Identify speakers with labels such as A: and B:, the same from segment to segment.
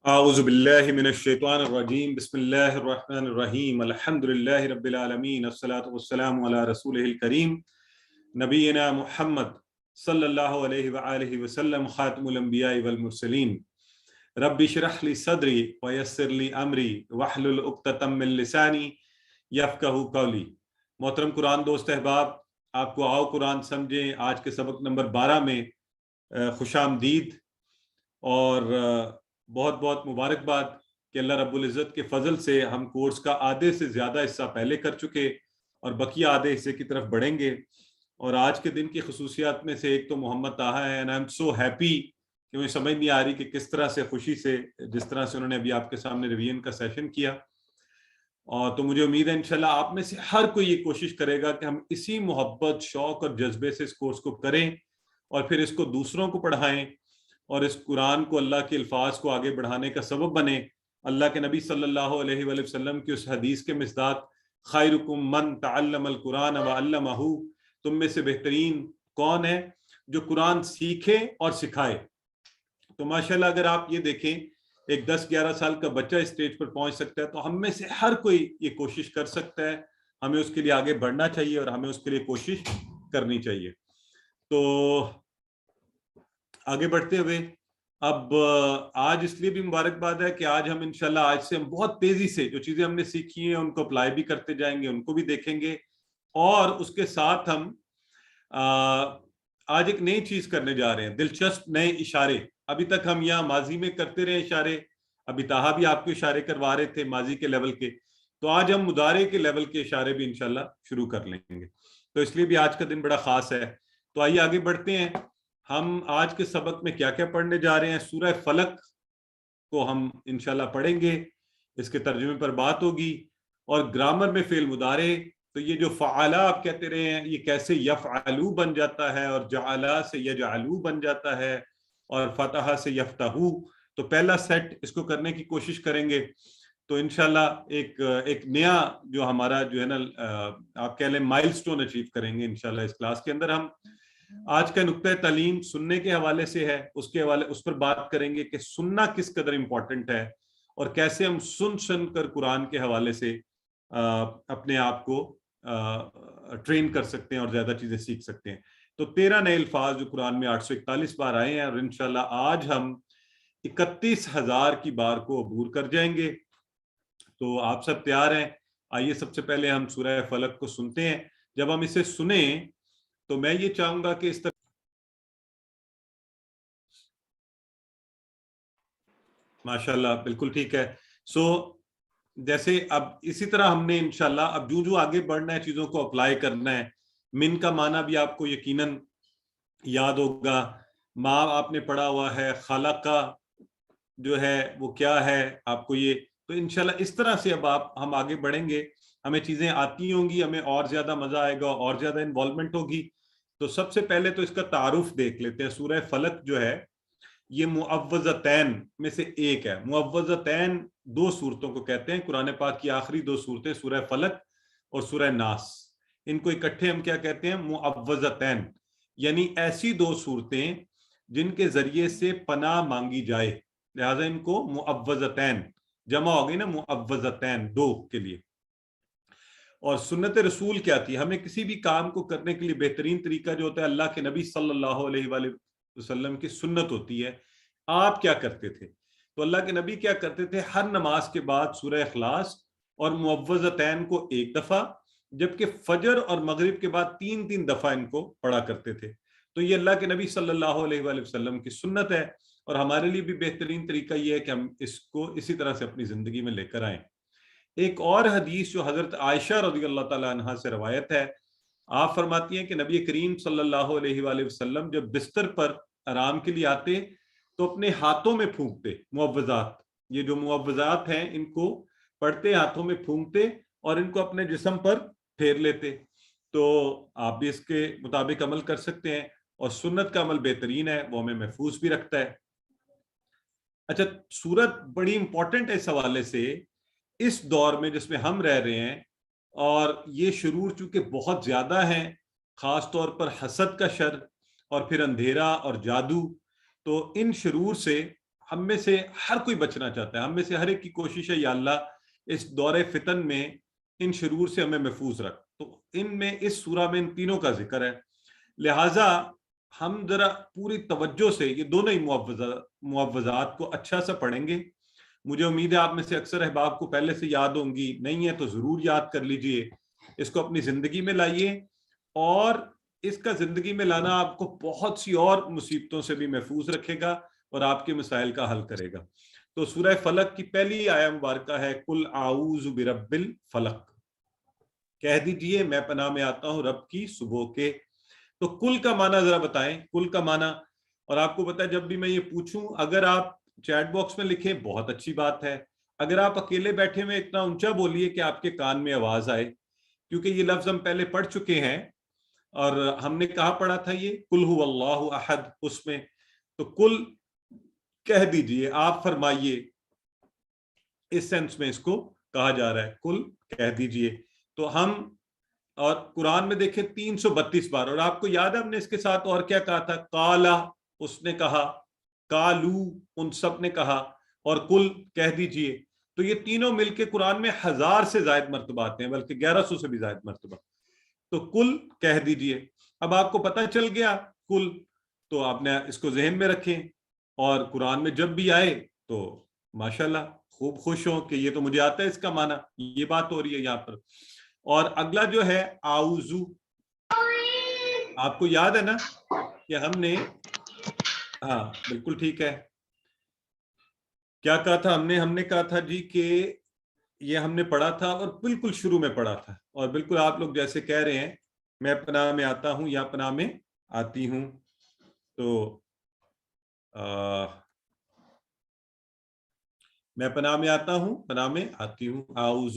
A: أعوذ بالله من الشيطان الرجيم بسم الله الرحمن الرحيم الحمد لله رب العالمين الصلاة والسلام على رسوله الكريم نبينا محمد صلى الله عليه وآله وسلم خاتم الأنبياء والمرسلين رب اشرح لي صدري ويسر لي أمري واحلل عقدة من لساني يفقهوا قولي۔ محترم قرآن دوست احباب، آپ کو آؤ قرآن سمجھیں آج کے سبق نمبر 12 میں خوش آمدید اور بہت بہت مبارکباد کہ اللہ رب العزت کے فضل سے ہم کورس کا آدھے سے زیادہ حصہ پہلے کر چکے اور بقیہ آدھے حصے کی طرف بڑھیں گے۔ اور آج کے دن کی خصوصیات میں سے ایک تو محمد طاہا ہے، and I'm so happy کہ مجھے سمجھ نہیں آ رہی کہ کس طرح سے خوشی سے جس طرح سے انہوں نے ابھی آپ کے سامنے ریویژن کا سیشن کیا، اور تو مجھے امید ہے انشاءاللہ آپ میں سے ہر کوئی یہ کوشش کرے گا کہ ہم اسی محبت، شوق اور جذبے سے اس کورس کو کریں اور پھر اس کو دوسروں کو پڑھائیں اور اس قرآن کو، اللہ کے الفاظ کو آگے بڑھانے کا سبب بنے۔ اللہ کے نبی صلی اللہ علیہ وآلہ وسلم کی اس حدیث کے مصداق خیرکم من تعلم القرآن وعلمہ، تم میں سے بہترین کون ہے جو قرآن سیکھے اور سکھائے۔ تو ماشاءاللہ اگر آپ یہ دیکھیں ایک 10-11 سال کا بچہ اس سٹیج پر پہنچ سکتا ہے تو ہم میں سے ہر کوئی یہ کوشش کر سکتا ہے۔ ہمیں اس کے لیے آگے بڑھنا چاہیے اور ہمیں اس کے لیے کوشش کرنی چاہیے۔ تو آگے بڑھتے ہوئے اب آج اس لیے بھی مبارکباد ہے کہ آج ہم انشاءاللہ آج سے ہم بہت تیزی سے جو چیزیں ہم نے سیکھی ہیں ان کو اپلائی بھی کرتے جائیں گے، ان کو بھی دیکھیں گے، اور اس کے ساتھ ہم آج ایک نئی چیز کرنے جا رہے ہیں، دلچسپ نئے اشارے۔ ابھی تک ہم یہاں ماضی میں کرتے رہے اشارے، ابھی طاہا بھی آپ کو اشارے کروا رہے تھے ماضی کے لیول کے، تو آج ہم مضارع کے لیول کے اشارے بھی انشاءاللہ شروع کر لیں گے، تو اس لیے بھی آج کا دن بڑا خاص ہے۔ تو آئیے آگے بڑھتے ہیں۔ ہم آج کے سبق میں کیا کیا پڑھنے جا رہے ہیں؟ سورہ فلق کو ہم انشاءاللہ پڑھیں گے، اس کے ترجمے پر بات ہوگی، اور گرامر میں فعل مضارع، تو یہ جو فعلا آپ کہتے رہے ہیں یہ کیسے یفعلو بن جاتا ہے، اور جعلا سے یجعلو بن جاتا ہے، اور فتح سے یفتحو، تو پہلا سیٹ اس کو کرنے کی کوشش کریں گے۔ تو انشاءاللہ ایک نیا جو ہمارا جو ہے نا آپ کہہ لیں مائل سٹون اچیو کریں گے انشاءاللہ اس کلاس کے اندر۔ ہم آج کا نقطہ تعلیم سننے کے حوالے سے ہے، اس پر بات کریں گے کہ سننا کس قدر امپورٹنٹ ہے اور کیسے ہم سن کر قرآن کے حوالے سے اپنے آپ کو ٹرین کر سکتے ہیں اور زیادہ چیزیں سیکھ سکتے ہیں۔ تو 13 نئے الفاظ جو قرآن میں 841 بار آئے ہیں، اور انشاءاللہ آج ہم 31,000 کی بار کو عبور کر جائیں گے۔ تو آپ سب تیار ہیں؟ آئیے سب سے پہلے ہم سورہ فلق کو سنتے ہیں۔ جب ہم اسے سنیں تو میں یہ چاہوں گا کہ اس طرح ماشاءاللہ بالکل ٹھیک ہے۔ جیسے اب اسی طرح ہم نے انشاءاللہ اب جو آگے بڑھنا ہے چیزوں کو اپلائی کرنا ہے۔ من کا معنی بھی آپ کو یقیناً یاد ہوگا، ماں آپ نے پڑھا ہوا ہے، خالق کا جو ہے وہ کیا ہے آپ کو یہ، تو انشاءاللہ اس طرح سے اب ہم آگے بڑھیں گے، ہمیں چیزیں آتی ہوں گی، ہمیں اور زیادہ مزہ آئے گا اور زیادہ انوالومنٹ ہوگی۔ تو سب سے پہلے تو اس کا تعارف دیکھ لیتے ہیں۔ سورہ فلق جو ہے یہ معوذتین میں سے ایک ہے۔ معوذتین 2 صورتوں کو کہتے ہیں، قرآن پاک کی آخری 2 صورتیں سورہ فلق اور سورہ ناس، ان کو اکٹھے ہم کیا کہتے ہیں؟ معوذتین، یعنی ایسی 2 صورتیں جن کے ذریعے سے پناہ مانگی جائے، لہٰذا ان کو معوذتین جمع ہو گئی نا، معوذتین 2 کے لیے۔ اور سنت رسول کیا تھی؟ ہمیں کسی بھی کام کو کرنے کے لیے بہترین طریقہ جو ہوتا ہے اللہ کے نبی صلی اللہ علیہ وآلہ وسلم کی سنت ہوتی ہے۔ آپ کیا کرتے تھے؟ تو اللہ کے نبی کیا کرتے تھے؟ ہر نماز کے بعد سورہ اخلاص اور معوذتین کو 1 دفعہ، جبکہ فجر اور مغرب کے بعد 3 دفعہ ان کو پڑھا کرتے تھے۔ تو یہ اللہ کے نبی صلی اللہ علیہ وآلہ وسلم کی سنت ہے، اور ہمارے لیے بھی بہترین طریقہ یہ ہے کہ ہم اس کو اسی طرح سے اپنی زندگی میں لے کر آئیں۔ ایک اور حدیث جو حضرت عائشہ رضی اللہ تعالی عنہا سے روایت ہے، آپ فرماتی ہیں کہ نبی کریم صلی اللہ علیہ وآلہ وسلم جب بستر پر آرام کے لیے آتے تو اپنے ہاتھوں میں پھونکتے معوذات، یہ جو معوذات ہیں ان کو پڑھتے، ہاتھوں میں پھونکتے اور ان کو اپنے جسم پر پھیر لیتے۔ تو آپ بھی اس کے مطابق عمل کر سکتے ہیں، اور سنت کا عمل بہترین ہے، وہ ہمیں محفوظ بھی رکھتا ہے۔ اچھا، سورت بڑی امپورٹنٹ ہے اس حوالے سے، اس دور میں جس میں ہم رہ رہے ہیں، اور یہ شرور چونکہ بہت زیادہ ہیں، خاص طور پر حسد کا شر اور پھر اندھیرا اور جادو، تو ان شرور سے ہم میں سے ہر کوئی بچنا چاہتا ہے, ہم میں سے ہر ایک کی کوشش ہے یا اللہ اس دور فتن میں ان شرور سے ہمیں محفوظ رکھ. تو ان میں اس سورہ میں ان تینوں کا ذکر ہے, لہٰذا ہم ذرا پوری توجہ سے یہ دونوں ہی معوذات کو اچھا سا پڑھیں گے. مجھے امید ہے آپ میں سے اکثر احباب کو پہلے سے یاد ہوں گی, نہیں ہے تو ضرور یاد کر لیجئے, اس کو اپنی زندگی میں لائیے, اور اس کا زندگی میں لانا آپ کو بہت سی اور مصیبتوں سے بھی محفوظ رکھے گا اور آپ کے مسائل کا حل کرے گا. تو سورہ فلق کی پہلی آیہ مبارکہ ہے قل اعوذ برب الفلق, کہہ دیجئے میں پناہ میں آتا ہوں رب کی صبح کے. تو کل کا معنی ذرا بتائیں, کل کا معنی. اور آپ کو پتا ہے جب بھی میں یہ پوچھوں, اگر آپ چیٹ باکس میں لکھیں بہت اچھی بات ہے, اگر آپ اکیلے بیٹھے ہوئے اتنا اونچا بولیے کہ آپ کے کان میں آواز آئے, کیونکہ یہ لفظ ہم پہلے پڑھ چکے ہیں, اور ہم نے کہاں پڑھا تھا یہ قل هو اللہ احد, اس میں. تو کل کہہ دیجئے, آپ فرمائیے, اس سینس میں اس کو کہا جا رہا ہے کل کہہ دیجئے. تو ہم, اور قرآن میں دیکھیں 332 بار, اور آپ کو یاد ہے ہم نے اس کے ساتھ اور کیا کہا تھا, کالا اس نے کہا, کالو ان سب نے کہا, اور کل کہہ دیجئے. تو یہ تینوں مل کے قرآن میں 1000 سے زائد مرتبہ آتے ہیں, بلکہ 1100 سے بھی زائد مرتبہ. تو کل کہہ دیجئے. اب آپ کو پتہ چل گیا کل, تو آپ نے اس کو ذہن میں رکھیں, اور قرآن میں جب بھی آئے تو ماشاءاللہ خوب خوش ہوں کہ یہ تو مجھے آتا ہے اس کا معنی, یہ بات ہو رہی ہے یہاں پر. اور اگلا جو ہے آؤزو, آپ کو یاد ہے نا کہ ہم نے, ہاں بالکل ٹھیک ہے, کیا کہا تھا ہم نے کہا تھا جی کہ یہ ہم نے پڑھا تھا اور بالکل شروع میں پڑھا تھا, اور بالکل آپ لوگ جیسے کہہ رہے ہیں میں پناہ میں آتا ہوں یا پناہ میں آتی ہوں. تو میں پناہ میں آتا ہوں, پناہ میں آتی ہوں, اعوذ.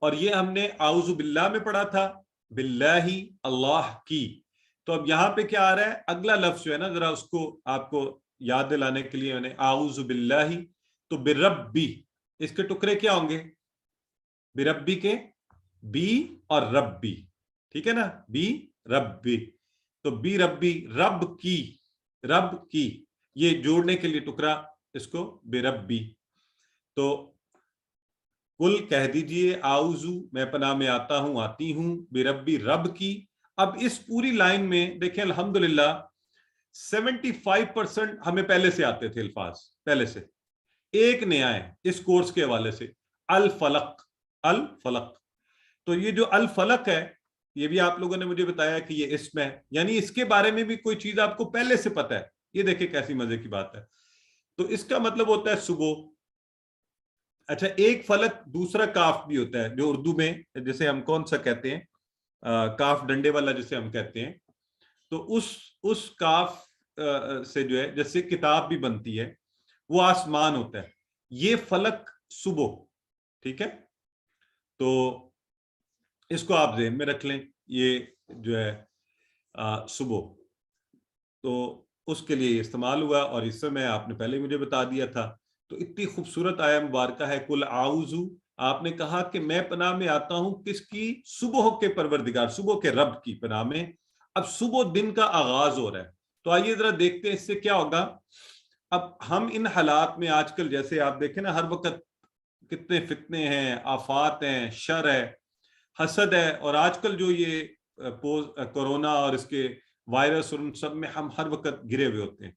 A: اور یہ ہم نے اعوذ باللہ میں پڑھا تھا, باللہ اللہ کی. تو اب یہاں پہ کیا آ رہا ہے, اگلا لفظ جو ہے نا, ذرا اس کو آپ کو یاد دلانے کے لیے میں نے اعوذ باللہ, تو بربی, اس کے ٹکڑے کیا ہوں گے, بربی کے بی اور ربی, ٹھیک ہے نا, بی ربی. تو بی ربی, رب کی, رب کی, یہ جوڑنے کے لیے ٹکڑا اس کو بربی. تو کل کہہ دیجئے اعوذ میں پناہ میں آتا ہوں آتی ہوں بربی رب کی. اب اس پوری لائن میں دیکھیں الحمدللہ 75% ہمیں پہلے سے آتے تھے الفاظ, پہلے سے. ایک نیا ہے اس کورس کے حوالے سے, الفلق, الفلق. تو یہ جو الفلق ہے یہ بھی آپ لوگوں نے مجھے بتایا کہ یہ اسم ہے, یعنی اس کے بارے میں بھی کوئی چیز آپ کو پہلے سے پتہ ہے. یہ دیکھیں کیسی مزے کی بات ہے. تو اس کا مطلب ہوتا ہے صبح. اچھا, ایک فلک دوسرا کاف بھی ہوتا ہے, جو اردو میں جسے ہم کون سا کہتے ہیں, کاف ڈنڈے والا جسے ہم کہتے ہیں. تو اس کاف سے جو ہے جیسے کتاب بھی بنتی ہے, وہ آسمان ہوتا ہے. یہ فلک صبح, ٹھیک ہے. تو اس کو آپ ذہن میں رکھ لیں, یہ جو ہے صبح, تو اس کے لیے استعمال ہوا, اور اس سے میں آپ نے پہلے مجھے بتا دیا تھا. تو اتنی خوبصورت آیہ مبارکہ ہے کل اعوذ. آپ نے کہا کہ میں پناہ میں آتا ہوں کس کی, صبح کے پروردگار, صبح کے رب کی پناہ میں. اب صبح دن کا آغاز ہو رہا ہے, تو آئیے ذرا دیکھتے ہیں اس سے کیا ہوگا. اب ہم ان حالات میں آج کل جیسے آپ دیکھیں نا, ہر وقت کتنے فتنے ہیں, آفات ہیں, شر ہے, حسد ہے, اور آج کل جو یہ کورونا اور اس کے وائرس اور ان سب میں ہم ہر وقت گرے ہوئے ہوتے ہیں.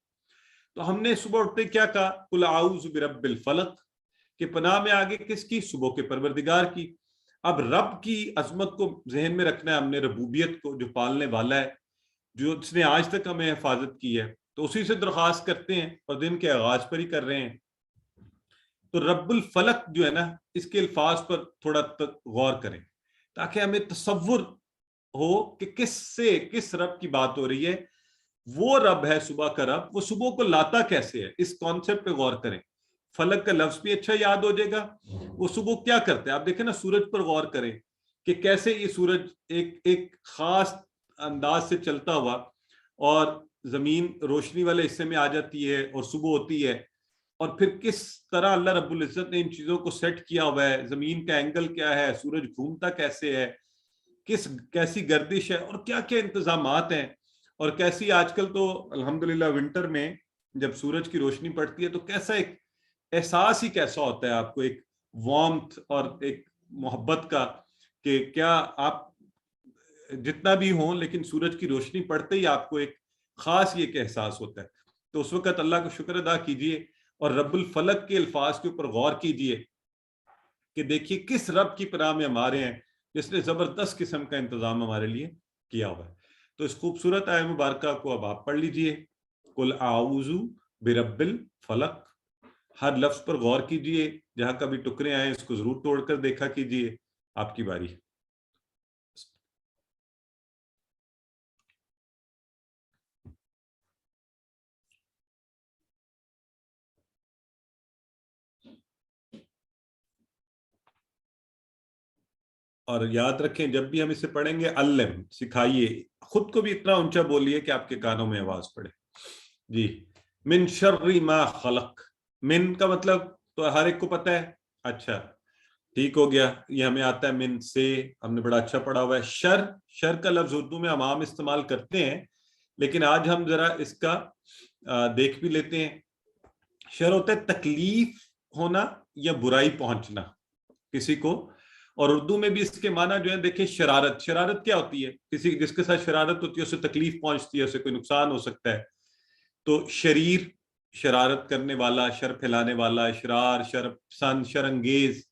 A: تو ہم نے صبح اٹھتے کیا کہا, قل اعوذ برب الفلق, کہ پناہ میں آگے کس کی, صبح کے پروردگار کی. اب رب کی عظمت کو ذہن میں رکھنا ہے ہم نے, ربوبیت کو, جو پالنے والا ہے, جو جس نے آج تک ہمیں حفاظت کی ہے. تو اسی سے درخواست کرتے ہیں, اور دن کے آغاز پر ہی کر رہے ہیں. تو رب الفلق جو ہے نا, اس کے الفاظ پر تھوڑا غور کریں تاکہ ہمیں تصور ہو کہ کس رب کی بات ہو رہی ہے. وہ رب ہے صبح کا رب, وہ صبح کو لاتا کیسے ہے, اس کانسیپٹ پہ غور کریں. فلک کا لفظ بھی اچھا یاد ہو جائے گا. وہ صبح کیا کرتے ہیں, آپ دیکھیں نا, سورج پر غور کریں کہ کیسے یہ سورج ایک خاص انداز سے چلتا ہوا, اور زمین روشنی والے حصے میں آ جاتی ہے اور صبح ہوتی ہے, اور پھر کس طرح اللہ رب العزت نے ان چیزوں کو سیٹ کیا ہوا ہے, زمین کا اینگل کیا ہے, سورج گھومتا کیسے ہے, کیسی گردش ہے, اور کیا کیا انتظامات ہیں. اور کیسی آج کل تو الحمدللہ ونٹر میں جب سورج کی روشنی پڑتی ہے تو کیسا ایک احساس ہی کیسا ہوتا ہے آپ کو، ایک وارمتھ اور ایک محبت کا، کہ کیا آپ جتنا بھی ہوں لیکن سورج کی روشنی پڑتے ہی آپ کو ایک خاص یہ ایک احساس ہوتا ہے. تو اس وقت اللہ کا شکر ادا کیجئے اور رب الفلق کے الفاظ کے اوپر غور کیجئے کہ دیکھیے کس رب کی پناہ میں ہمارے ہیں جس نے زبردست قسم کا انتظام ہمارے لیے کیا ہوا ہے. تو اس خوبصورت آیت مبارکہ کو اب آپ پڑھ لیجئے، قل اعوذ برب الفلق. ہر لفظ پر غور کیجئے، جہاں کبھی ٹکرے آئے اس کو ضرور توڑ کر دیکھا کیجئے. آپ کی باری. اور یاد رکھیں جب بھی ہم اسے پڑھیں گے علم سکھائیے، خود کو بھی اتنا اونچا بولیے کہ آپ کے کانوں میں آواز پڑے. جی. من شر ما خلق. من کا مطلب تو ہر ایک کو پتہ ہے. اچھا ٹھیک ہو گیا، یہ ہمیں آتا ہے من سے، ہم نے بڑا اچھا پڑھا ہوا ہے. شر، شر کا لفظ اردو میں ہم عام استعمال کرتے ہیں، لیکن آج ہم ذرا اس کا دیکھ بھی لیتے ہیں. شر ہوتا ہے تکلیف ہونا یا برائی پہنچنا کسی کو، اور اردو میں بھی اس کے معنی جو ہے دیکھیں شرارت. شرارت کیا ہوتی ہے؟ کسی جس کے ساتھ شرارت ہوتی ہے اسے تکلیف پہنچتی ہے، اسے کوئی نقصان ہو سکتا ہے. تو شریر شرارت کرنے والا، شر پھیلانے والا، اشرار، شر پسند، شر انگیز،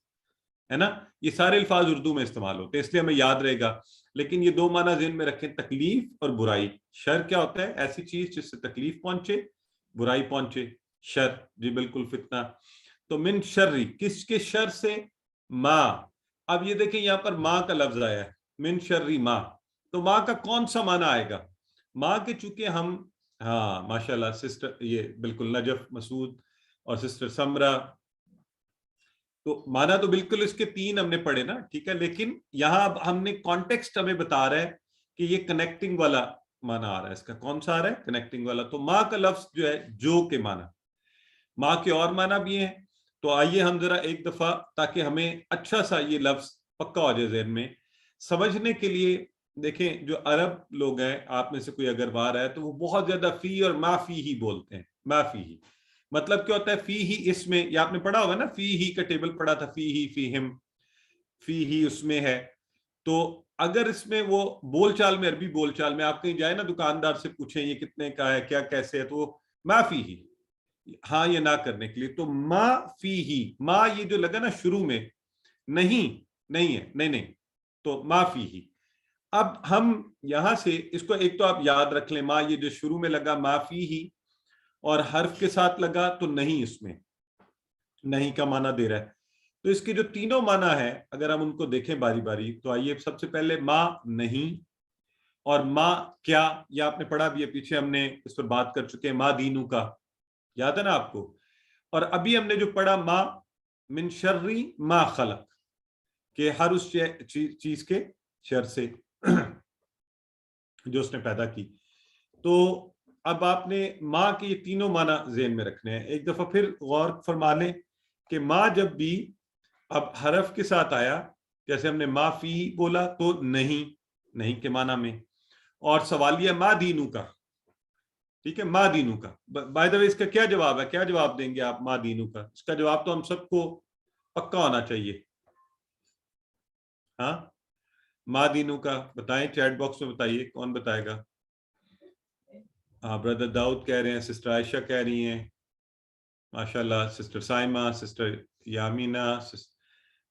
A: ہے نا، یہ سارے الفاظ اردو میں استعمال ہوتے ہیں، اس لیے ہمیں یاد رہے گا. لیکن یہ دو معنی ذہن میں رکھیں، تکلیف اور برائی. شر کیا ہوتا ہے؟ ایسی چیز جس سے تکلیف پہنچے، برائی پہنچے. شر، جی بالکل فتنہ. تو من شرری، کس کے شر سے؟ ما. اب یہ دیکھیں یہاں پر ماں کا لفظ آیا ہے، من شرری ماں. تو ماں کا کون سا معنی آئے گا؟ ماں کے چونکہ ہم، ہاں ماشاءاللہ سسٹر، یہ بالکل نجف مسعود اور سسٹر سمرہ، تو مانا تو بالکل اس کے تین ہم نے پڑھے نا، ٹھیک ہے. لیکن یہاں اب ہم نے کانٹیکسٹ ہمیں بتا رہا ہے کہ یہ کنیکٹنگ والا مانا آ رہا ہے. اس کا کون سا آ رہا ہے؟ کنیکٹنگ والا. تو ماں کا لفظ جو ہے جو کے مانا، ماں کے اور مانا بھی ہیں. تو آئیے ہم ذرا ایک دفعہ، تاکہ ہمیں اچھا سا یہ لفظ پکا ہو جائے ذہن میں سمجھنے کے لیے. دیکھیں جو عرب لوگ ہیں، آپ میں سے کوئی اگر باہر ہے تو وہ بہت زیادہ فی اور ما فی ہی بولتے ہیں. ما فی ہی مطلب کیا ہوتا ہے؟ فی ہی اس میں، یہ آپ نے پڑھا ہوگا نا، فی ہی کا ٹیبل پڑھا تھا، فی ہی، فی ہم، فی ہی اس میں ہے. تو اگر اس میں وہ بول چال میں، عربی بول چال میں آپ کہیں جائیں نا دکاندار سے پوچھیں یہ کتنے کا ہے، کیا کیسے ہے، تو وہ ما فی ہی، ہاں یہ نہ کرنے کے لیے. تو ما فی ہی، ما یہ جو لگا نا شروع میں، نہیں نہیں ہے، نہیں نہیں، تو ما فی ہی. اب ہم یہاں سے اس کو ایک تو آپ یاد رکھ لیں، ما یہ جو شروع میں لگا ما فی ہی اور حرف کے ساتھ لگا تو نہیں، اس میں نہیں کا معنی دے رہا ہے. تو اس کے جو تینوں معنی ہے اگر ہم ان کو دیکھیں باری باری، تو آئیے سب سے پہلے ما نہیں، اور ما کیا، یہ آپ نے پڑھا بھی ہے، پیچھے ہم نے اس پر بات کر چکے ہیں، ما دینو کا، یاد ہے نا آپ کو. اور ابھی ہم نے جو پڑھا ما من شرری ما خلق، کہ ہر اس چیز کے شر سے جو اس نے پیدا کی. تو اب آپ نے ماں کے یہ تینوں معنی ذہن میں رکھنے ہیں. ایک دفعہ پھر غور فرما لیں کہ ماں جب بھی اب حرف کے ساتھ آیا، جیسے ہم نے ما فی بولا تو نہیں، نہیں کے معنی میں. اور سوالیہ ما دینو کا، ٹھیک ہے، ما دینو کا. بائی دا وے اس کا کیا جواب ہے؟ کیا جواب دیں گے آپ ما دینو کا؟ اس کا جواب تو ہم سب کو پکا ہونا چاہیے. ہاں ما دینو کا بتائیں، چیٹ باکس میں بتائیے، کون بتائے گا؟ ہاں بردر داؤد کہہ رہے ہیں، سسٹر عائشہ کہہ رہی ہیں، ماشاءاللہ، سسٹر سائمہ، سسٹر یامینہ،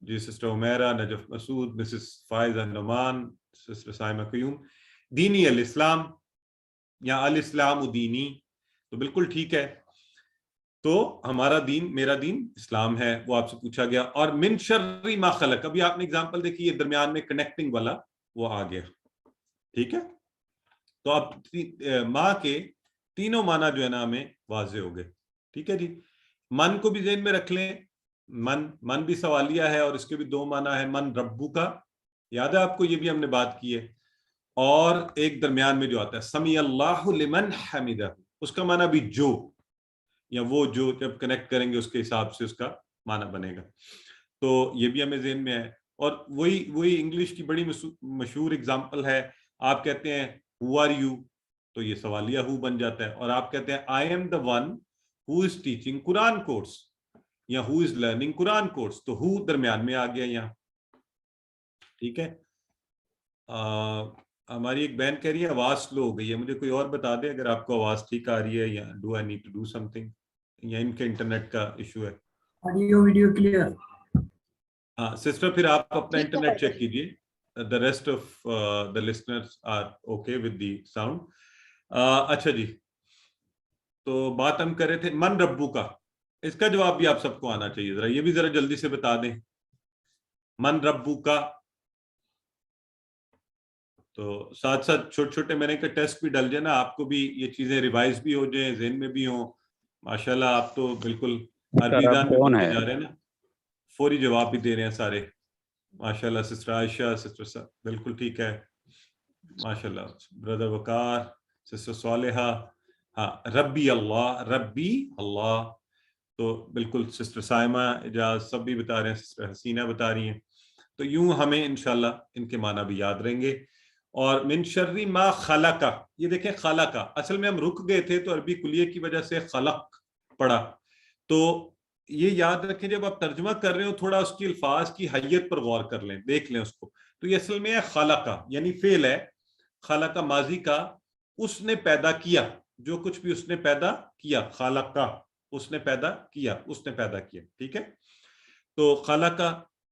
A: جی سسٹر عمیرہ، نجف مسعود، مسز فائزہ نعمان، سسٹر سائمہ قیوم. دینی الاسلام یا الاسلام دینی، تو بالکل ٹھیک ہے. تو ہمارا دین، میرا دین اسلام ہے، وہ آپ سے پوچھا گیا. اور من شر ما خلق، ابھی آپ نے اگزامپل دیکھی، یہ درمیان میں کنیکٹنگ والا وہ آ گیا، ٹھیک ہے. تو اب ماں کے تینوں معنی جو ہے نا ہمیں واضح ہو گئے، ٹھیک ہے جی. من کو بھی ذہن میں رکھ لیں، من بھی سوالیہ ہے اور اس کے بھی دو معنی ہے. من ربو کا، یاد ہے آپ کو، یہ بھی ہم نے بات کی ہے. اور ایک درمیان میں جو آتا ہے سمی اللہ لمن حمدہ، اس کا معنی بھی جو، یا وہ جو، جب کنیکٹ کریں گے اس کے حساب سے اس کا معنی بنے گا. تو یہ بھی ہمیں ذہن میں ہے. اور وہی انگلش کی بڑی مشہور اگزامپل ہے، آپ کہتے ہیں who are you، تو یہ سوالیہ ہو بن جاتا ہے. اور آپ کہتے ہیں I am the one who is teaching Quran course یا ہو از لرننگ قرآن کورس, تو ہو درمیان میں آ گیا یہاں. ٹھیک ہے. ہماری ایک بہن کہہ رہی ہے آواز سلو ہو گئی ہے, مجھے کوئی اور بتا دے اگر آپ کو آواز ٹھیک آ رہی ہے, یا do I need to do something, یا ان کے انٹرنیٹ کا ایشو ہے.
B: Audio video clear.
A: ہاں سسٹر, پھر آپ اپنا انٹرنیٹ چیک کیجیے. the rest of the listeners are okay with the sound. اچھا جی, تو بات ہم کر رہے تھے من ربو کا. اس کا جواب بھی آپ سب کو آنا چاہیے, ذرا یہ بھی ذرا جلدی سے بتا دیں من ربو کا. تو ساتھ ساتھ چھوٹے چھوٹے میں نے کہا ٹیسٹ بھی ڈل جائے نا, آپ کو بھی یہ چیزیں ریوائز بھی ہو جائیں, ذہن میں بھی ہوں. ماشاءاللہ آپ تو بالکل عربی دان بھی بنتے جا رہے ہیں نا, فوری جواب بھی دے رہے ہیں سارے. ماشاءاللہ سسٹر عائشہ, سسٹر بالکل ٹھیک ہے ماشاءاللہ, بردر وقار, سسٹر صالحہ, ہاں ربی اللہ, ربی اللہ. تو بالکل سسٹر سائمہ اجاز سب بھی بتا رہے ہیں, سسٹر حسینہ بتا رہی ہیں. تو یوں ہمیں انشاءاللہ ان کے معنی بھی یاد رہیں گے. اور من شر ما خلق, یہ دیکھیں خلق, اصل میں ہم رک گئے تھے تو عربی کلیے کی وجہ سے خلق پڑھا. تو یہ یاد رکھیں جب آپ ترجمہ کر رہے ہو تھوڑا اس کی الفاظ کی حیت پر غور کر لیں, دیکھ لیں اس کو. تو یہ اصل میں ہے خلق, یعنی فعل ہے. خلق ماضی کا, اس نے پیدا کیا, جو کچھ بھی اس نے پیدا کیا, خلق کا اس نے پیدا کیا, اس نے پیدا کیا. ٹھیک ہے. تو خلق,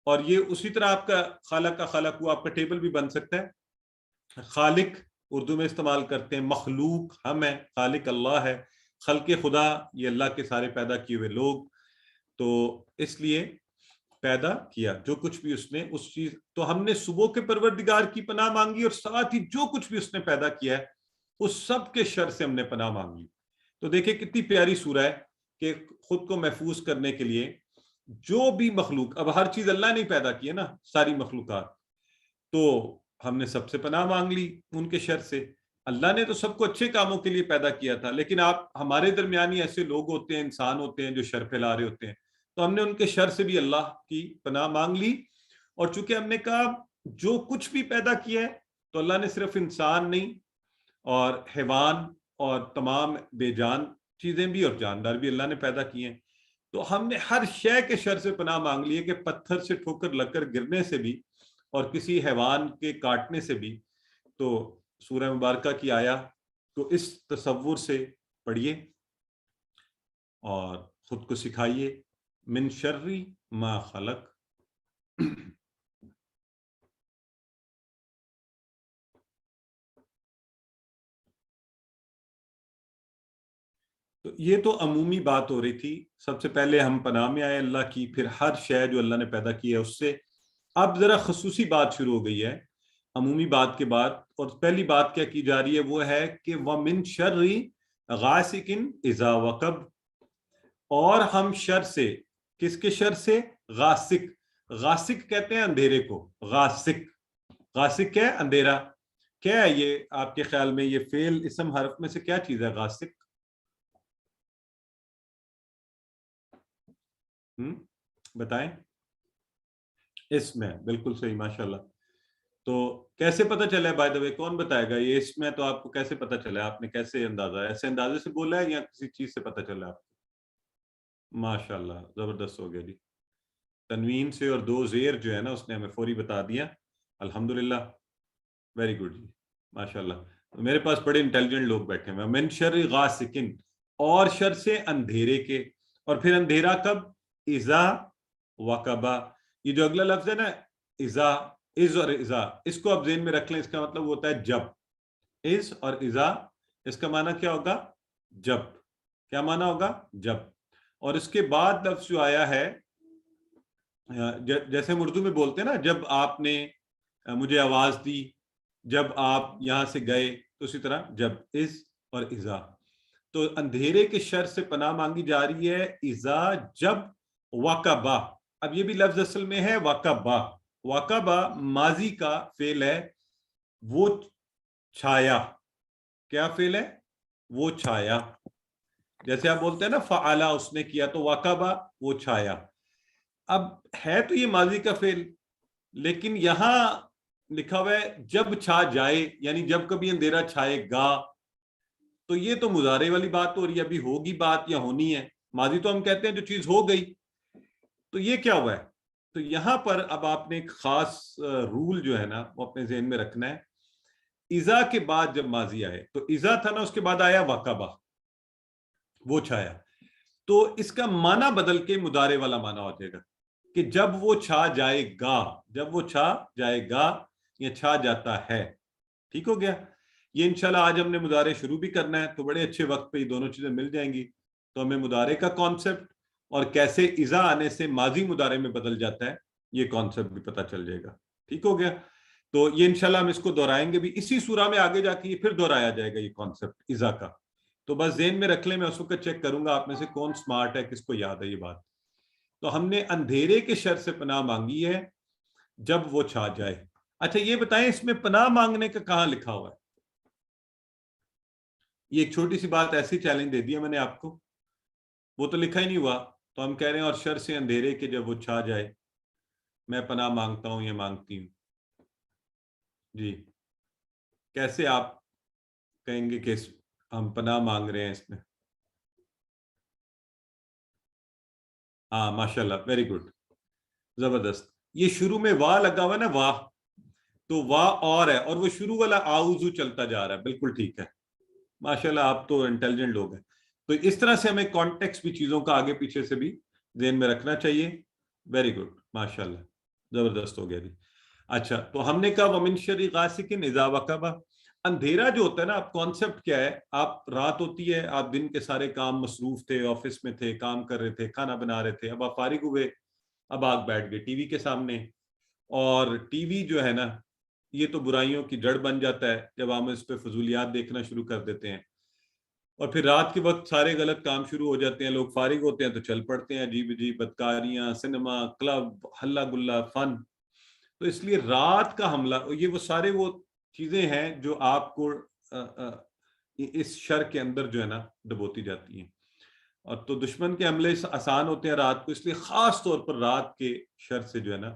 A: اور یہ اسی طرح آپ کا خلق کا خلق ہوا, آپ کا ٹیبل بھی بن سکتا ہے. خالق اردو میں استعمال کرتے ہیں, مخلوق ہم ہیں, خالق اللہ ہے, خلق خدا یہ اللہ کے سارے پیدا کیے ہوئے لوگ. تو اس لیے پیدا کیا جو کچھ بھی اس نے اس چیز. تو ہم نے صبح کے پروردگار کی پناہ مانگی, اور ساتھ ہی جو کچھ بھی اس نے پیدا کیا ہے اس سب کے شر سے ہم نے پناہ مانگی. تو دیکھیں کتنی پیاری سورہ ہے کہ خود کو محفوظ کرنے کے لیے جو بھی مخلوق, اب ہر چیز اللہ نے پیدا کی ہے نا, ساری مخلوقات, تو ہم نے سب سے پناہ مانگ لی ان کے شر سے. اللہ نے تو سب کو اچھے کاموں کے لیے پیدا کیا تھا, لیکن آپ ہمارے درمیان ہی ایسے لوگ ہوتے ہیں, انسان ہوتے ہیں جو شر پھیلا رہے ہوتے ہیں. تو ہم نے ان کے شر سے بھی اللہ کی پناہ مانگ لی. اور چونکہ ہم نے کہا جو کچھ بھی پیدا کیا ہے, تو اللہ نے صرف انسان نہیں اور حیوان اور تمام بے جان چیزیں بھی اور جاندار بھی اللہ نے پیدا کیے ہیں. تو ہم نے ہر شے کے شر سے پناہ مانگ لی ہے, کہ پتھر سے ٹھوکر لگ کر گرنے سے بھی اور کسی حیوان کے کاٹنے سے بھی. تو سورہ مبارکہ کی آیا تو اس تصور سے پڑھیے اور خود کو سکھائیے. من شر ما خلق. تو یہ تو عمومی بات ہو رہی تھی, سب سے پہلے ہم پناہ میں آئے اللہ کی, پھر ہر شے جو اللہ نے پیدا کی ہے اس سے. اب ذرا خصوصی بات شروع ہو گئی ہے عمومی بات کے بعد, اور پہلی بات کیا کی جا رہی ہے وہ ہے کہ وَمِن شَرِّ غَاسِقٍ إِذَا وَقَبَ, اور ہم شر سے, کس کے شر سے؟ غاسق. غاسق کہتے ہیں اندھیرے کو, غاسق. غاسق کیا ہے؟ اندھیرا. کیا ہے یہ آپ کے خیال میں, یہ فعل اسم حرف میں سے کیا چیز ہے غاسق؟ بتائیں. اسم ہے, بالکل صحیح ماشاءاللہ. تو کیسے پتہ چلا ہے بائی دا وے, کون بتائے گا یہ اسم ہے؟ تو آپ کو کیسے پتہ چلا, آپ نے کیسے اندازہ, ایسے اندازے سے بولا ہے یا کسی چیز سے پتہ چلا آپ کو؟ ماشاءاللہ زبردست ہو گیا جی. تنوین سے اور دو زیر جو ہے نا اس نے ہمیں فوری بتا دیا, الحمدللہ, ویری گڈ جی ماشاءاللہ. میرے پاس بڑے انٹیلیجنٹ لوگ بیٹھے ہیں. من شر غاسقن, اور شر سے اندھیرے کے, اور پھر اندھیرا کب؟ اذا وقبا. یہ جو اگلا لفظ ہے نا اذا, از اور اذا, اس کو آپ ذہن میں رکھ لیں, اس کا مطلب ہوتا ہے جب. از اور اذا اس کا معنی کیا ہوگا؟ جب. کیا معنی ہوگا؟ جب. اور اس کے بعد لفظ جو آیا ہے, جیسے ہم اردو میں بولتے ہیں نا, جب آپ نے مجھے آواز دی, جب آپ یہاں سے گئے, تو اسی طرح جب, از اور اذا. تو اندھیرے کے شر سے پناہ مانگی جا رہی ہے اذا, جب وقبا. اب یہ بھی لفظ اصل میں ہے وقبا. وقبا ماضی کا فعل ہے, وہ چھایا. کیا فعل ہے؟ وہ چھایا. جیسے آپ بولتے ہیں نا فعلا, اس نے کیا, تو وقبا وہ چھایا. اب ہے تو یہ ماضی کا فعل, لیکن یہاں لکھا ہوا ہے جب چھا جائے, یعنی جب کبھی اندھیرا چھائے گا, تو یہ تو مضارع والی بات ہو رہی ہے, ابھی ہوگی بات یا ہونی ہے. ماضی تو ہم کہتے ہیں جو چیز ہو گئی. تو یہ کیا ہوا ہے؟ تو یہاں پر اب آپ نے ایک خاص رول جو ہے نا وہ اپنے ذہن میں رکھنا ہے. اذا کے بعد جب ماضی آئے تو اذا تھا نا, اس کے بعد آیا وقبہ, وہ چھایا, تو اس کا معنی بدل کے مضارع والا معنی ہو جائے گا کہ جب وہ چھا جائے گا, جب وہ چھا جائے گا یا چھا جاتا ہے. ٹھیک ہو گیا. یہ انشاءاللہ آج ہم نے مضارع شروع بھی کرنا ہے, تو بڑے اچھے وقت پہ یہ دونوں چیزیں مل جائیں گی. تو ہمیں مضارع کا کانسیپٹ اور کیسے اذا آنے سے ماضی مضارع میں بدل جاتا ہے یہ کانسیپٹ بھی پتہ چل جائے گا. ٹھیک ہو گیا. تو یہ انشاءاللہ ہم اس کو دہرائیں گے بھی, اسی سورہ میں آگے جا کے یہ پھر دہرایا جائے گا یہ کانسیپٹ اذا کا. تو بس ذہن میں رکھ لیں, میں اس وقت چیک کروں گا آپ میں سے کون سمارٹ ہے, کس کو یاد ہے یہ بات. تو ہم نے اندھیرے کے شر سے پناہ مانگی ہے جب وہ چھا جائے. اچھا یہ بتائیں اس میں پناہ مانگنے کا کہاں لکھا ہوا ہے؟ یہ ایک چھوٹی سی بات ایسی چیلنج دے دیا میں نے آپ کو, وہ تو لکھا ہی نہیں ہوا. تو ہم کہہ رہے ہیں اور شر سے اندھیرے کے جب وہ چھا جائے میں پناہ مانگتا ہوں یا مانگتی ہوں. جی کیسے آپ کہیں گے کہ ہم پناہ مانگ رہے ہیں اس میں؟ ہاں ماشاءاللہ, ویری گڈ, زبردست. یہ شروع میں واہ لگا ہوا نا, واہ, تو واہ اور ہے, اور وہ شروع والا آؤزو چلتا جا رہا ہے. بالکل ٹھیک ہے, ماشاءاللہ آپ تو انٹیلیجنٹ لوگ ہیں. تو اس طرح سے ہمیں کانٹیکس بھی چیزوں کا آگے پیچھے سے بھی ذہن میں رکھنا چاہیے. ویری گڈ, ماشاءاللہ, زبردست ہو گیا جی. اچھا تو ہم نے کہا ومن شر غاسق اذا وقب. اندھیرا جو ہوتا ہے نا, اب کانسیپٹ کیا ہے, آپ رات ہوتی ہے, آپ دن کے سارے کام مصروف تھے, آفس میں تھے, کام کر رہے تھے, کھانا بنا رہے تھے, اب آپ فارغ ہوئے, اب آپ بیٹھ گئے ٹی وی کے سامنے. اور ٹی وی جو ہے نا یہ تو برائیوں کی جڑ بن جاتا ہے جب ہم اس پہ فضولیات دیکھنا شروع کر دیتے ہیں, اور پھر رات کے وقت سارے غلط کام شروع ہو جاتے ہیں, لوگ فارغ ہوتے ہیں تو چل پڑتے ہیں عجیب عجیب بدکاریاں, سنیما, کلب, ہلہ گلہ, فن. تو اس لیے رات کا حملہ, یہ وہ سارے وہ چیزیں ہیں جو آپ کو اس شر کے اندر جو ہے نا ڈبوتی جاتی ہیں. اور تو دشمن کے حملے آسان ہوتے ہیں رات کو, اس لیے خاص طور پر رات کے شر سے جو ہے نا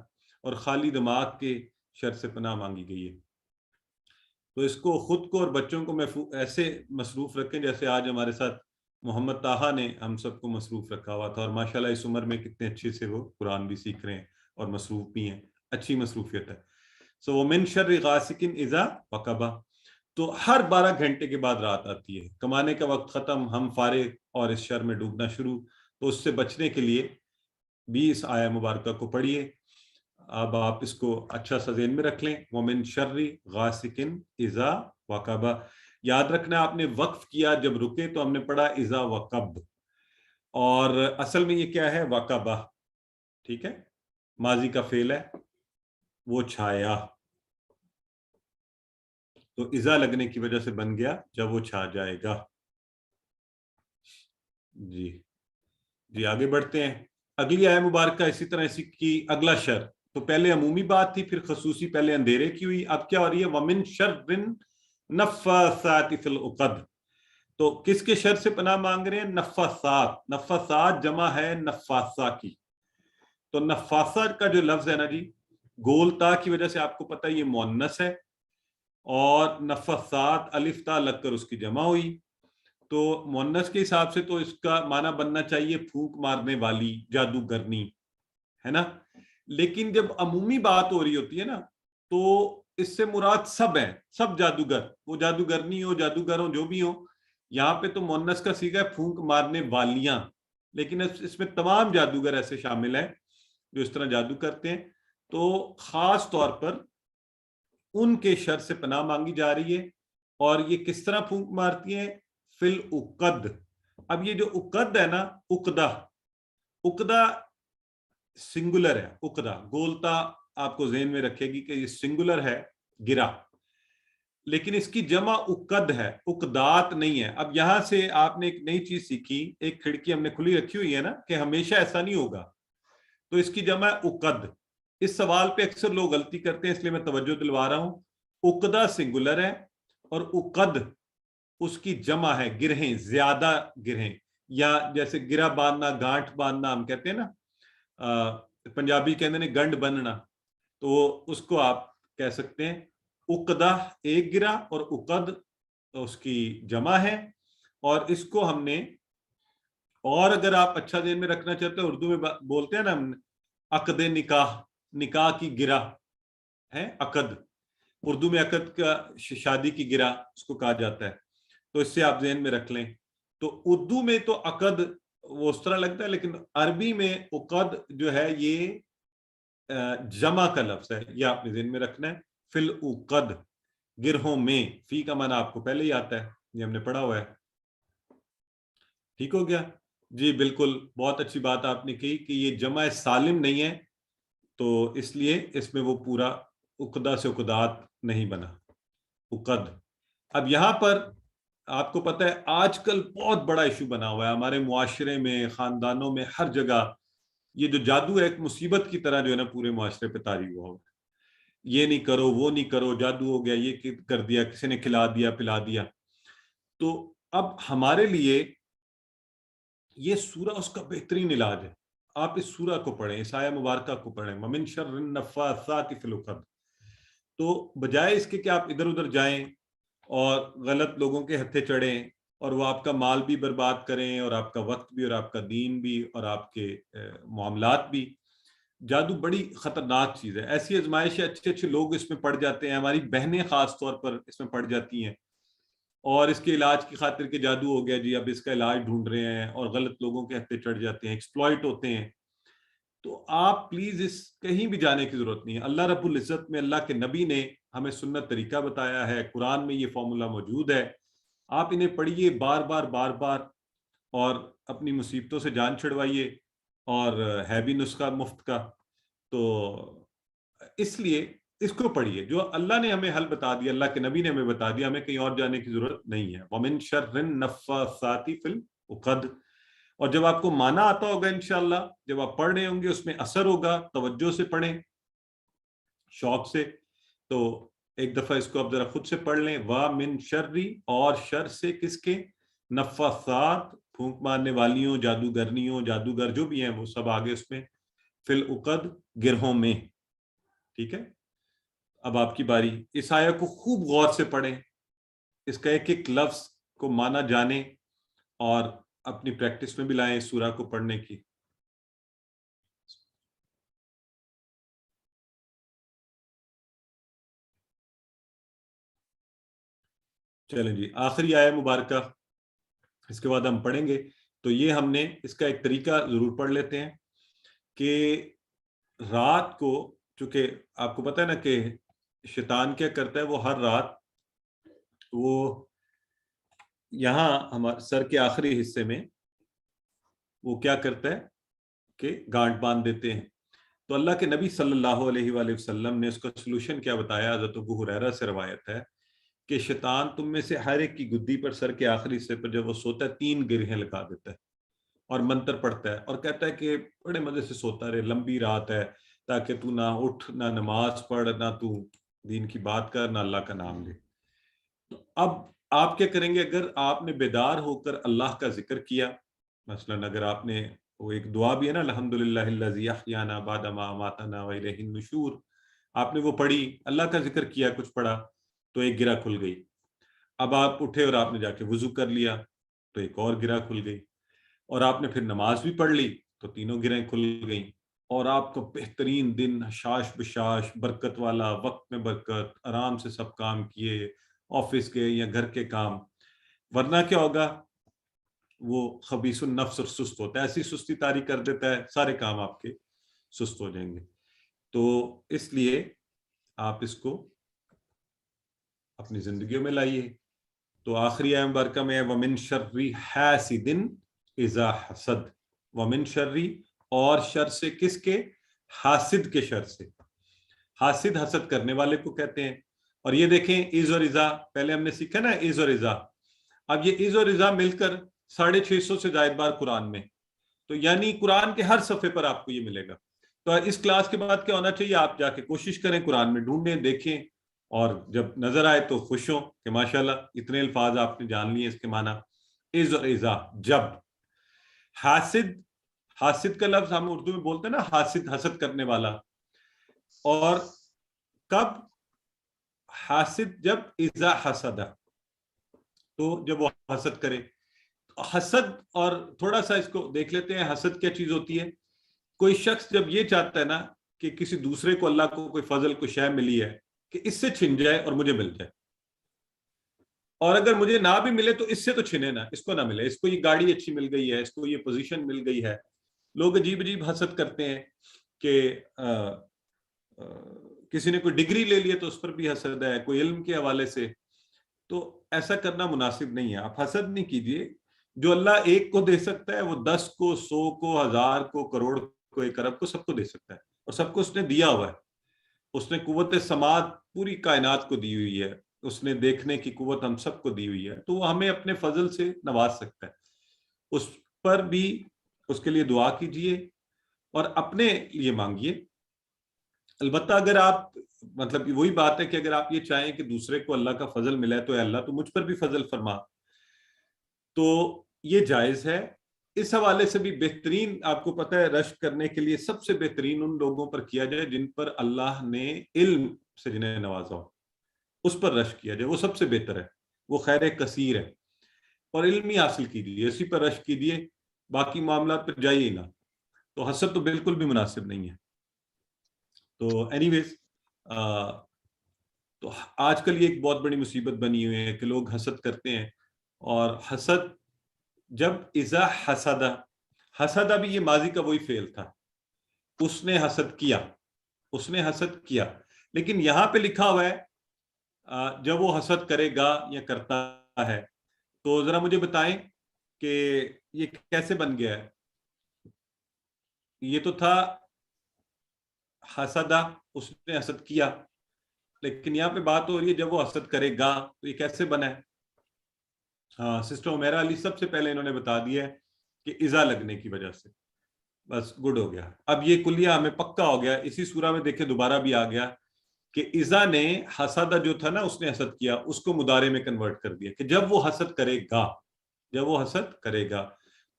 A: اور خالی دماغ کے شر سے پناہ مانگی گئی ہے. تو اس کو خود کو اور بچوں کو ایسے مصروف رکھیں جیسے آج ہمارے ساتھ محمد طاہا نے ہم سب کو مصروف رکھا ہوا تھا, اور ماشاءاللہ اس عمر میں کتنے اچھے سے وہ قرآن بھی سیکھ رہے ہیں اور مصروف بھی ہیں, اچھی مصروفیت ہے. سو ومن شر غاسق اذا وقب. تو ہر 12 گھنٹے کے بعد رات آتی ہے, کمانے کا وقت ختم, ہم فارغ اور اس شر میں ڈوبنا شروع. تو اس سے بچنے کے لیے بھی اس آیہ مبارکہ کو پڑھیے. اب آپ اس کو اچھا سا ذہن میں رکھ لیں, ومن شر غاسق اذا وقب. یاد رکھنا آپ نے وقف کیا جب رکے تو ہم نے پڑھا اذا وقب, اور اصل میں یہ کیا ہے, وقبہ. ٹھیک ہے, ماضی کا فعل ہے, وہ چھایا, تو اذا لگنے کی وجہ سے بن گیا جب وہ چھا جائے گا. جی جی آگے بڑھتے ہیں. اگلی آیہ مبارکہ اسی طرح اسی کی اگلا شر, تو پہلے عمومی بات تھی, پھر خصوصی پہلے اندھیرے کی ہوئی, اب کیا ہو رہی ہے, ومن شر نفاثات فی العقد. تو کس کے شر سے پناہ مانگ رہے ہیں؟ نفاثات. نفاثات جمع ہے نفاثہ کی. تو نفاثہ کا جو لفظ ہے نا جی, گول تا کی وجہ سے آپ کو پتہ یہ مؤنث ہے, اور نفاثات الف تا لگ کر اس کی جمع ہوئی. تو مؤنث کے حساب سے تو اس کا معنی بننا چاہیے پھونک مارنے والی, جادوگرنی, ہے نا. لیکن جب عمومی بات ہو رہی ہوتی ہے نا تو اس سے مراد سب ہیں, سب جادوگر, وہ جادوگرنی ہو, جادوگر ہو, جو بھی ہو. یہاں پہ تو مؤنث کا صیغہ ہے پھونک مارنے والیاں, لیکن اس میں تمام جادوگر ایسے شامل ہیں جو اس طرح جادو کرتے ہیں. تو خاص طور پر ان کے شر سے پناہ مانگی جا رہی ہے. اور یہ کس طرح پھونک مارتی ہیں؟ فی العقد. اب یہ جو عقد ہے نا, عقدہ, عقدہ سنگولر ہے, عقدہ گولتا آپ کو ذہن میں رکھے گی کہ یہ سنگولر ہے, گرا, لیکن اس کی جمع عقد ہے, عقدات نہیں ہے. اب یہاں سے آپ نے ایک نئی چیز سیکھی, ایک کھڑکی ہم نے کھلی رکھی ہوئی ہے نا کہ ہمیشہ ایسا نہیں ہوگا, تو اس کی جمع ہے عقد. اس سوال پہ اکثر لوگ غلطی کرتے ہیں, اس لیے میں توجہ دلوا رہا ہوں. عقدہ سنگولر ہے اور عقد اس کی جمع ہے گرہیں, زیادہ گرہیں, یا جیسے گرہ باندھنا, گانٹھ باندھنا ہم کہتے ہیں نا, پنجابی کہتے ہیں گنڈ بننا, تو اس کو آپ کہہ سکتے ہیں عقدہ ایک گرہ اور عقد اس کی جمع ہے. اور اس کو ہم نے، اور اگر آپ اچھا ذہن میں رکھنا چاہتے ہیں، اردو میں بولتے ہیں نا ہم عقد نکاح، نکاح کی گرہ ہے عقد، اردو میں عقد کا شادی کی گرہ اس کو کہا جاتا ہے، تو اس سے آپ ذہن میں رکھ لیں. تو اردو میں تو عقد وہ اس طرح لگتا ہے، لیکن عربی میں عقد جو ہے یہ جمع کا لفظ ہے، یہ آپ نے ذہن میں رکھنا ہے. فی العقد، گرہوں میں، فی کا معنی آپ کو پہلے ہی آتا ہے، یہ ہم نے پڑھا ہوا ہے. ٹھیک ہو گیا جی؟ بالکل، بہت اچھی بات آپ نے کہی کہ یہ جمع سالم نہیں ہے، تو اس لیے اس میں وہ پورا عقدہ سے عقدات نہیں بنا، عقد. اب یہاں پر آپ کو پتہ ہے آج کل بہت بڑا ایشو بنا ہوا ہے ہمارے معاشرے میں، خاندانوں میں، ہر جگہ. یہ جو جادو ہے ایک مصیبت کی طرح جو ہے نا پورے معاشرے پہ طاری ہوا ہوا ہے. یہ نہیں کرو، وہ نہیں کرو، جادو ہو گیا، یہ کر دیا، کسی نے کھلا دیا پلا دیا. تو اب ہمارے لیے یہ سورہ اس کا بہترین علاج ہے. آپ اس سورہ کو پڑھیں، اس آیہ مبارکہ کو پڑھیں، وَمِن شَرِّ النَّفَّاثَاتِ فِي الْعُقَدِ. تو بجائے اس کے کہ آپ ادھر ادھر جائیں اور غلط لوگوں کے ہتھے چڑھیں اور وہ آپ کا مال بھی برباد کریں اور آپ کا وقت بھی اور آپ کا دین بھی اور آپ کے معاملات بھی. جادو بڑی خطرناک چیز ہے. ایسی آزمائشیں اچھے اچھے لوگ اس میں پڑ جاتے ہیں، ہماری بہنیں خاص طور پر اس میں پڑ جاتی ہیں، اور اس کے علاج کی خاطر کہ جادو ہو گیا جی اب اس کا علاج ڈھونڈ رہے ہیں، اور غلط لوگوں کے ہتھے چڑھ جاتے ہیں، ایکسپلائٹ ہوتے ہیں. تو آپ پلیز اس کہیں بھی جانے کی ضرورت نہیں ہے. اللہ رب العزت میں، اللہ کے نبی نے ہمیں سنت طریقہ بتایا ہے، قرآن میں یہ فارمولا موجود ہے. آپ انہیں پڑھیے بار بار بار بار اور اپنی مصیبتوں سے جان چھڑوائیے، اور ہے بھی نسخہ مفت کا. تو اس لیے اس کو پڑھیے، جو اللہ نے ہمیں حل بتا دیا، اللہ کے نبی نے ہمیں بتا دیا، ہمیں کہیں اور جانے کی ضرورت نہیں ہے. وَمِن شَرِّ النَّفَّاثَاتِ فِي الْعُقَدِ. اور جب آپ کو معنی آتا ہوگا انشاءاللہ، جب آپ پڑھ رہے ہوں گے اس میں اثر ہوگا، توجہ سے پڑھیں، شوق سے. تو ایک دفعہ اس کو آپ ذرا خود سے پڑھ لیں. وَمِن شَرِّ، اور شر سے کس کے؟ نفاثات، پھونک مارنے والیوں، جادوگرنیوں، جادوگر جو بھی ہیں وہ سب آگے اس میں. فی العقد، گرہوں میں. ٹھیک ہے؟ اب آپ کی باری. اس آیہ کو خوب غور سے پڑھیں، اس کا ایک ایک لفظ کو معنی جانیں اور اپنی پریکٹس میں بھی لائیں اس سورہ کو پڑھنے کی. چلیں جی، آخری آیہ مبارکہ اس کے بعد ہم پڑھیں گے. تو یہ ہم نے اس کا ایک طریقہ ضرور پڑھ لیتے ہیں کہ رات کو، چونکہ آپ کو پتہ ہے نا کہ شیطان کیا کرتا ہے، وہ ہر رات وہ یہاں ہمارے سر کے آخری حصے میں وہ کیا کرتا ہے کہ گانٹ باندھ دیتے ہیں. تو اللہ کے نبی صلی اللہ علیہ وآلہ وسلم نے اس کا سلوشن کیا بتایا. حضرت ابو ہریرہ سے روایت ہے کہ شیطان تم میں سے ہر ایک کی گدی پر، سر کے آخری حصے پر جب وہ سوتا ہے 3 گرہیں لگا دیتا ہے اور منتر پڑھتا ہے اور کہتا ہے کہ بڑے مزے سے سوتا رہے، لمبی رات ہے، تاکہ تو نہ اٹھ، نہ نماز پڑھ، نہ تو دین کی بات کر، نہ اللہ کا نام لے. تو اب آپ کیا کریں گے؟ اگر آپ نے بیدار ہو کر اللہ کا ذکر کیا، مثلا اگر آپ نے وہ ایک دعا بھی ہے نا، الحمدللہ الذی احیانا بعد ما اماتنا والیہ النشور، آپ نے وہ پڑھی، اللہ کا ذکر کیا، کچھ پڑھا، تو ایک گرہ کھل گئی. اب آپ اٹھے اور آپ نے جا کے وضو کر لیا تو ایک اور گرہ کھل گئی، اور آپ نے پھر نماز بھی پڑھ لی تو تینوں گرہیں کھل گئیں، اور آپ کو بہترین دن، شاش بشاش، برکت والا، وقت میں برکت، آرام سے سب کام کیے، آفس کے یا گھر کے کام. ورنہ کیا ہوگا؟ وہ خبیث النفس اور سست ہوتا ہے، ایسی سستی طاری کر دیتا ہے، سارے کام آپ کے سست ہو جائیں گے. تو اس لیے آپ اس کو اپنی زندگیوں میں لائیے. تو آخری آیہ مبارکہ میں وَمِن شَرِّ حَاسِدٍ اِذَا حَسَدَ. وَمِن شَرِّ، اور شر سے کس کے؟ حاسد کے شر سے. حاسد حسد کرنے والے کو کہتے ہیں. اور یہ دیکھیں از اور اذا، پہلے ہم نے سیکھا نا از اور اذا. اب یہ از اور اذا مل کر 650 سے زائد بار قرآن میں، تو یعنی قرآن کے ہر صفحے پر آپ کو یہ ملے گا. تو اس کلاس کے بعد کیا ہونا چاہیے؟ آپ جا کے کوشش کریں، قرآن میں ڈھونڈیں، دیکھیں، اور جب نظر آئے تو خوش ہوں کہ ماشاءاللہ اتنے الفاظ آپ نے جان لیے اس کے معنی. از اور اذا، جب. حاسد، حاسد کا لفظ ہم اردو میں بولتے ہیں نا، حاسد حسد کرنے والا. اور کب؟ حاسد جب اذا حسد، تو جب وہ حسد کرے. حسد، اور تھوڑا سا اس کو دیکھ لیتے ہیں حسد کیا چیز ہوتی ہے. کوئی شخص جب یہ چاہتا ہے نا کہ کسی دوسرے کو اللہ کو کوئی فضل کو شے ملی ہے کہ اس سے چھن جائے اور مجھے مل جائے، اور اگر مجھے نہ بھی ملے تو اس سے تو چھنے نا، اس کو نہ ملے. اس کو یہ گاڑی اچھی مل گئی ہے، اس کو یہ پوزیشن مل گئی ہے. لوگ عجیب عجیب حسد کرتے ہیں کہ کسی نے کوئی ڈگری لے لی تو اس پر بھی حسد ہے، کوئی علم کے حوالے سے. تو ایسا کرنا مناسب نہیں ہے. آپ حسد نہیں کیجئے. جو اللہ ایک کو دے سکتا ہے وہ 10 کو، 100 کو، 1000 کو، کروڑ کو، 1 ارب کو، سب کو دے سکتا ہے، اور سب کو اس نے دیا ہوا ہے. اس نے قوت سماعت پوری کائنات کو دی ہوئی ہے، اس نے دیکھنے کی قوت ہم سب کو دی ہوئی ہے، تو وہ ہمیں اپنے فضل سے نواز سکتا ہے. اس پر بھی اس کے لیے دعا کیجئے اور اپنے لیے مانگیے. البتہ اگر آپ مطلب وہی بات ہے کہ اگر آپ یہ چاہیں کہ دوسرے کو اللہ کا فضل ملے تو اے اللہ تو مجھ پر بھی فضل فرما، تو یہ جائز ہے. اس حوالے سے بھی بہترین آپ کو پتہ ہے رشک کرنے کے لیے سب سے بہترین ان لوگوں پر کیا جائے جن پر اللہ نے علم سے جنہیں نوازا ہو، اس پر رشک کیا جائے. وہ سب سے بہتر ہے، وہ خیر کثیر ہے. اور علم ہی حاصل کیجیے، اسی پر رشک کیجیے، باقی معاملات پر جائیے ہی نہ. تو حسد تو بالکل بھی مناسب نہیں ہے. تو اینی ویز تو آج کل یہ ایک بہت بڑی مصیبت بنی ہوئی ہے کہ لوگ حسد کرتے ہیں. اور حسد جب اذا حسد، حسد بھی یہ ماضی کا وہی فعل تھا، اس نے حسد کیا، اس نے حسد کیا. لیکن یہاں پہ لکھا ہوا ہے جب وہ حسد کرے گا یا کرتا ہے. تو ذرا مجھے بتائیں کہ یہ کیسے بن گیا ہے. یہ تو تھا حسدہ، اس نے حسد کیا، لیکن یہاں پہ بات ہو رہی ہے جب وہ حسد کرے گا. تو یہ کیسے بنا ہے؟ ہاں، سسٹر عمیرہ علی سب سے پہلے انہوں نے بتا دیا ہے کہ اذا لگنے کی وجہ سے. بس گڈ ہو گیا. اب یہ کلیہ ہمیں پکا ہو گیا. اسی سورہ میں دیکھیں دوبارہ بھی آ گیا کہ اذا نے حسدہ جو تھا نا، اس نے حسد کیا، اس کو مضارع میں کنورٹ کر دیا کہ جب وہ حسد کرے گا، جب وہ حسد کرے گا.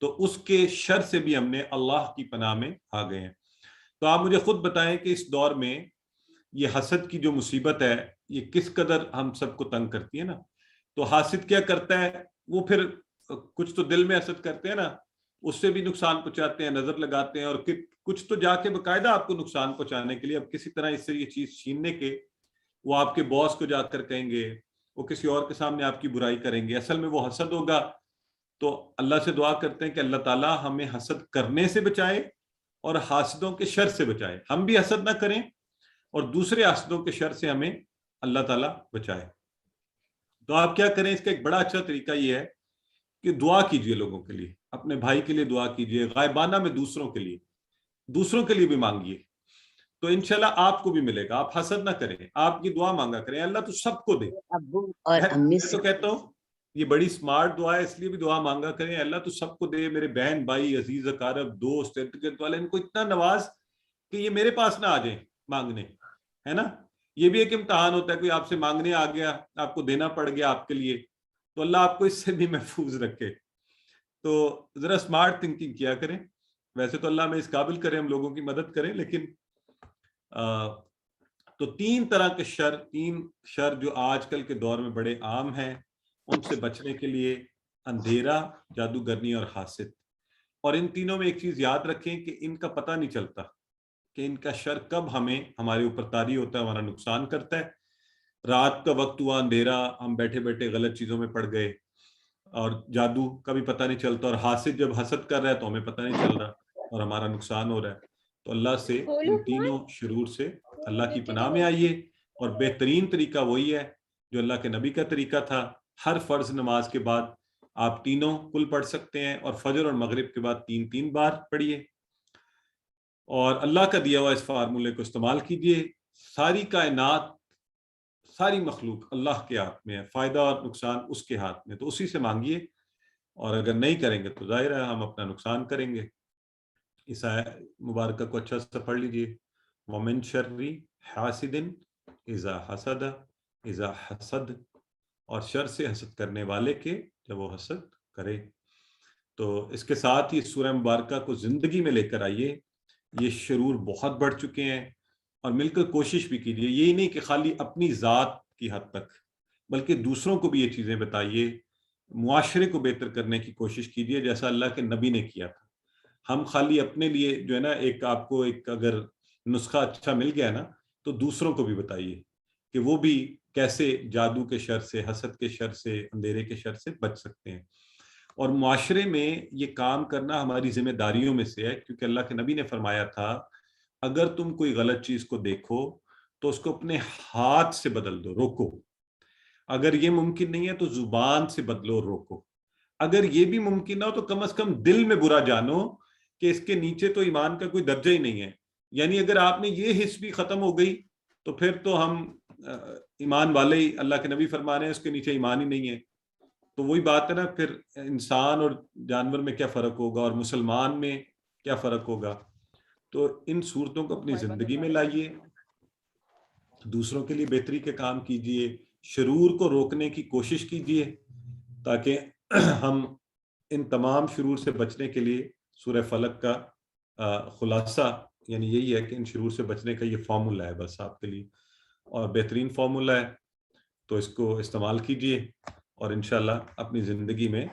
A: تو اس کے شر سے بھی ہم نے اللہ کی پناہ میں آ گئے ہیں. تو آپ مجھے خود بتائیں کہ اس دور میں یہ حسد کی جو مصیبت ہے یہ کس قدر ہم سب کو تنگ کرتی ہے نا. تو حاسد کیا کرتا ہے، وہ پھر کچھ تو دل میں حسد کرتے ہیں نا، اس سے بھی نقصان پہنچاتے ہیں، نظر لگاتے ہیں، اور کچھ تو جا کے باقاعدہ آپ کو نقصان پہنچانے کے لیے اب کسی طرح اس سے یہ چیز چھیننے کے وہ آپ کے باس کو جا کر کہیں گے، وہ کسی اور کے سامنے آپ کی برائی کریں گے. اصل میں وہ حسد ہوگا. تو اللہ سے دعا کرتے ہیں کہ اللہ تعالیٰ ہمیں حسد کرنے سے بچائے اور حاسدوں کے شر سے بچائے. ہم بھی حسد نہ کریں اور دوسرے حاسدوں کے شر سے ہمیں اللہ تعالیٰ بچائے. تو آپ کیا کریں، اس کا ایک بڑا اچھا طریقہ یہ ہے کہ دعا کیجئے لوگوں کے لیے، اپنے بھائی کے لیے دعا کیجئے، غائبانہ میں دوسروں کے لیے بھی مانگیے. تو انشاءاللہ آپ کو بھی ملے گا. آپ حسد نہ کریں، آپ کی دعا مانگا کریں، اللہ تو سب کو دے.
C: ابو اور امی
A: میں
C: سے
A: تو کہتا ہوں یہ بڑی سمارٹ دعا ہے، اس لیے بھی دعا مانگا کریں، اللہ تو سب کو دے. میرے بہن بھائی، عزیز اقارب، دوست، ارد گرد والے، ان کو اتنا نواز کہ یہ میرے پاس نہ آ جائیں مانگنے، ہے نا. یہ بھی ایک امتحان ہوتا ہے، کوئی آپ سے مانگنے آ گیا، آپ کو دینا پڑ گیا آپ کے لیے، تو اللہ آپ کو اس سے بھی محفوظ رکھے. تو ذرا سمارٹ تھنکنگ کیا کریں. ویسے تو اللہ میں اس قابل کرے ہم لوگوں کی مدد کریں، لیکن تو 3 طرح کے تین شر جو آج کل کے دور میں بڑے عام ہیں، ان سے بچنے کے لیے اندھیرا، جادوگرنی اور حاسد. اور ان تینوں میں ایک چیز یاد رکھیں کہ ان کا پتہ نہیں چلتا کہ ان کا شر کب ہمارے اوپر طاری ہوتا ہے، ہمارا نقصان کرتا ہے. رات کا وقت ہوا، اندھیرا، ہم بیٹھے بیٹھے غلط چیزوں میں پڑ گئے، اور جادو کا بھی پتہ نہیں چلتا، اور حاسد جب حسد کر رہا ہے تو ہمیں پتہ نہیں چل رہا اور ہمارا نقصان ہو رہا ہے. تو اللہ سے ان تینوں شرور سے اللہ کی پناہ میں آئیے. اور بہترین طریقہ وہی ہے جو اللہ کے نبی کا طریقہ تھا. ہر فرض نماز کے بعد آپ تینوں کل پڑھ سکتے ہیں، اور فجر اور مغرب کے بعد 3 بار پڑھیے. اور اللہ کا دیا ہوا اس فارمولے کو استعمال کیجیے. ساری کائنات، ساری مخلوق اللہ کے ہاتھ میں ہے، فائدہ اور نقصان اس کے ہاتھ میں، تو اسی سے مانگیے. اور اگر نہیں کریں گے تو ظاہر ہے ہم اپنا نقصان کریں گے. اس مبارکہ کو اچھا سے پڑھ لیجیے. وَمِن شَرِّ حَاسِدٍ اِذَا حَسَدَ اِذَا حَسَد، اور شر سے حسد کرنے والے کے جب وہ حسد کرے. تو اس کے ساتھ ہی سورہ مبارکہ کو زندگی میں لے کر آئیے. یہ شرور بہت بڑھ چکے ہیں، اور مل کر کوشش بھی کیجیے. یہی نہیں کہ خالی اپنی ذات کی حد تک، بلکہ دوسروں کو بھی یہ چیزیں بتائیے معاشرے کو بہتر کرنے کی کوشش کیجیے جیسا اللہ کے نبی نے کیا تھا. ہم خالی اپنے لیے جو ہے نا ایک آپ کو ایک اگر نسخہ اچھا مل گیا نا تو دوسروں کو بھی بتائیے کہ وہ بھی کیسے جادو کے شر سے، حسد کے شر سے، اندھیرے کے شر سے بچ سکتے ہیں. اور معاشرے میں یہ کام کرنا ہماری ذمہ داریوں میں سے ہے، کیونکہ اللہ کے نبی نے فرمایا تھا اگر تم کوئی غلط چیز کو دیکھو تو اس کو اپنے ہاتھ سے بدل دو، روکو. اگر یہ ممکن نہیں ہے تو زبان سے بدلو، روکو. اگر یہ بھی ممکن نہ ہو تو کم از کم دل میں برا جانو کہ اس کے نیچے تو ایمان کا کوئی درجہ ہی نہیں ہے. یعنی اگر آپ میں یہ حس بھی ختم ہو گئی تو پھر تو ہم ایمان والے ہی، اللہ کے نبی فرما رہے ہیں اس کے نیچے ایمان ہی نہیں ہے. تو وہی بات ہے نا، پھر انسان اور جانور میں کیا فرق ہوگا اور مسلمان میں کیا فرق ہوگا. تو ان صورتوں کو اپنی زندگی میں لائیے، دوسروں کے لیے بہتری کے کام کیجیے، شرور کو روکنے کی کوشش کیجیے تاکہ ہم ان تمام شرور سے بچنے کے لیے سورہ فلق کا خلاصہ یعنی یہی ہے کہ ان شرور سے بچنے کا یہ فارمولا ہے بس آپ کے لیے، اور بہترین فارمولا ہے. تو اس کو استعمال کیجیے اور انشاءاللہ اپنی زندگی میں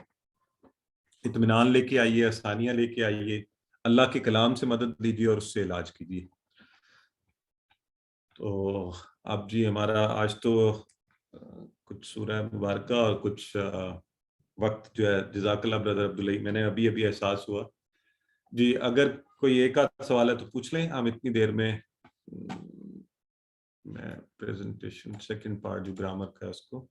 A: اطمینان لے کے آئیے، آسانیاں لے کے آئیے، اللہ کے کلام سے مدد لیجیے اور اس سے علاج کیجیے. تو اب جی ہمارا آج تو کچھ سورہ مبارکہ اور کچھ وقت جو ہے، جزاک اللہ بردر عبداللہ، میں نے ابھی احساس ہوا. جی اگر کوئی ایک آدھ سوال ہے تو پوچھ لیں، ہم اتنی دیر میں پریزنٹیشن سیکنڈ پارٹ جو گرامر کا ہے اس کو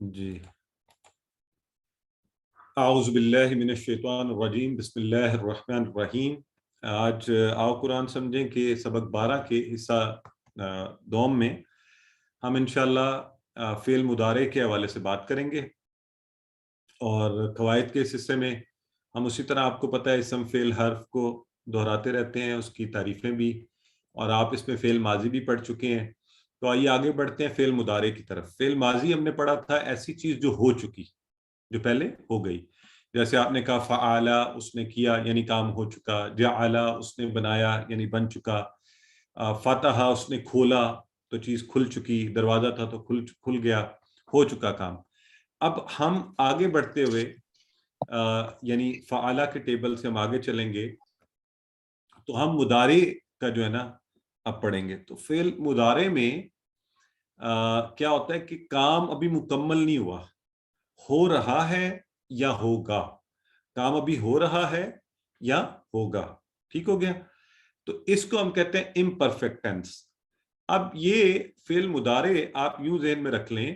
A: جی. اعوذ باللہ من الشیطان الرجیم، بسم اللہ الرحمن الرحیم. آج آؤ قرآن سمجھیں کہ سبق 12 کے حصہ دوم میں ہم انشاءاللہ فعل مضارع کے حوالے سے بات کریں گے، اور قواعد کے اس حصے میں ہم اسی طرح آپ کو پتہ ہے اسم فعل حرف کو دہراتے رہتے ہیں، اس کی تعریفیں بھی، اور آپ اس میں فعل ماضی بھی پڑھ چکے ہیں. تو آئیے آگے بڑھتے ہیں فعل مضارع کی طرف. فعل ماضی ہم نے پڑھا تھا ایسی چیز جو ہو چکی، جو پہلے ہو گئی. جیسے آپ نے کہا فعالا، اس نے کیا یعنی کام ہو چکا، جعلا اس نے بنایا یعنی بن چکا، فتح اس نے کھولا تو چیز کھل چکی، دروازہ تھا تو کھل گیا، ہو چکا کام. اب ہم آگے بڑھتے ہوئے یعنی فعالا کے ٹیبل سے ہم آگے چلیں گے تو ہم مضارع کا جو ہے نا اب پڑھیں گے. تو فعل مضارع میں کیا ہوتا ہے کہ کام ابھی مکمل نہیں ہوا، ہو رہا ہے یا ہوگا. کام ابھی ہو رہا ہے یا ہوگا، ٹھیک ہو گیا. تو اس کو ہم کہتے ہیں امپرفیکٹ ٹینس. اب یہ فعل مضارع آپ یوں ذہن میں رکھ لیں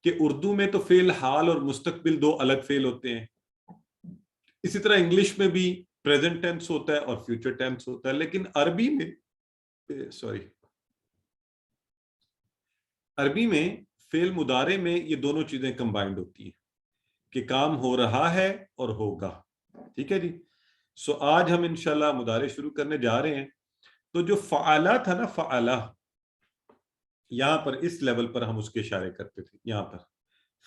A: کہ اردو میں تو فعل حال اور مستقبل دو الگ فعل ہوتے ہیں، اسی طرح انگلش میں بھی پریزنٹ ٹینس ہوتا ہے اور فیوچر ٹینس ہوتا ہے. لیکن عربی میں فعل مضارع میں یہ دونوں چیزیں کمبائنڈ ہوتی ہیں کہ کام ہو رہا ہے اور ہوگا. ٹھیک ہے جی. سو آج ہم انشاءاللہ مضارع شروع کرنے جا رہے ہیں. تو جو فعلا تھا نا، فعلا، یہاں پر اس لیول پر ہم اس کے اشارے کرتے تھے. یہاں پر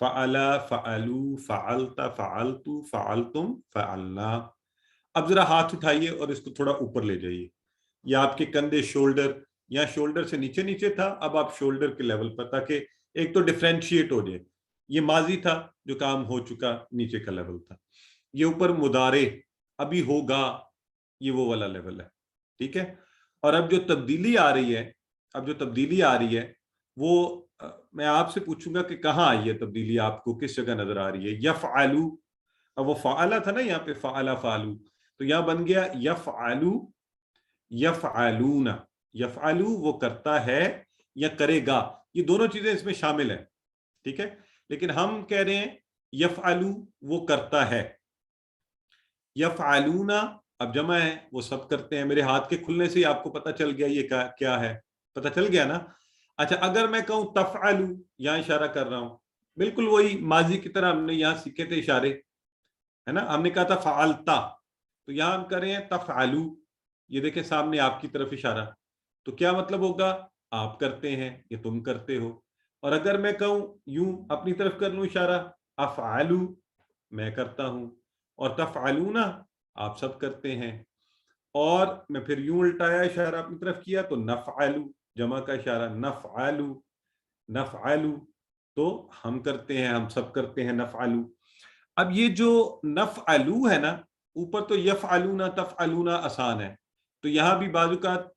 A: فعلا، فعلو، فعلت، فعلتو، فعلتم، فعلنا. اب ذرا ہاتھ اٹھائیے اور اس کو تھوڑا اوپر لے جائیے. یا آپ کے کندھے، شولڈر، یا شولڈر سے نیچے نیچے تھا، اب آپ شولڈر کے لیول پر، تاکہ ایک تو ڈیفرینشیٹ ہو جائے. یہ ماضی تھا جو کام ہو چکا، نیچے کا لیول تھا. یہ اوپر مضارع ابھی ہوگا، یہ وہ والا لیول ہے. ٹھیک ہے. اور اب جو تبدیلی آ رہی ہے وہ میں آپ سے پوچھوں گا کہ کہاں آئی ہے تبدیلی، آپ کو کس جگہ نظر آ رہی ہے؟ یفعلو. اب وہ فعلا تھا نا یہاں پہ، فعلا فعلو، تو یہاں بن گیا یفعلو، یفعلون. یفعلو وہ کرتا ہے یا کرے گا، یہ دونوں چیزیں اس میں شامل ہیں. ٹھیک ہے. لیکن ہم کہہ رہے ہیں یفعلو وہ کرتا ہے، یفعلون اب جمع ہے، وہ سب کرتے ہیں. میرے ہاتھ کے کھلنے سے ہی آپ کو پتہ چل گیا یہ کیا ہے، پتہ چل گیا نا. اچھا اگر میں کہوں تفعلو، یہاں اشارہ کر رہا ہوں، بالکل وہی ماضی کی طرح ہم نے یہاں سیکھے تھے اشارے، ہے نا. ہم نے کہا تھا فعلتا، تو یہاں ہم کر رہے ہیں تفعلو. یہ دیکھیں سامنے آپ کی طرف اشارہ. تو کیا مطلب ہوگا؟ آپ کرتے ہیں یا تم کرتے ہو. اور اگر میں کہوں یوں اپنی طرف کر لوں اشارہ، افعلو میں کرتا ہوں، اور تفعلون آپ سب کرتے ہیں. اور میں پھر یوں الٹایا اشارہ اپنی طرف کیا تو نفعلو، جمع کا اشارہ نفعلو، نفعلو تو ہم کرتے ہیں، ہم سب کرتے ہیں نفعلو. اب یہ جو نفعلو ہے نا، اوپر تو یفعلون تفعلون آسان ہے، تو یہاں بھی بعض اوقات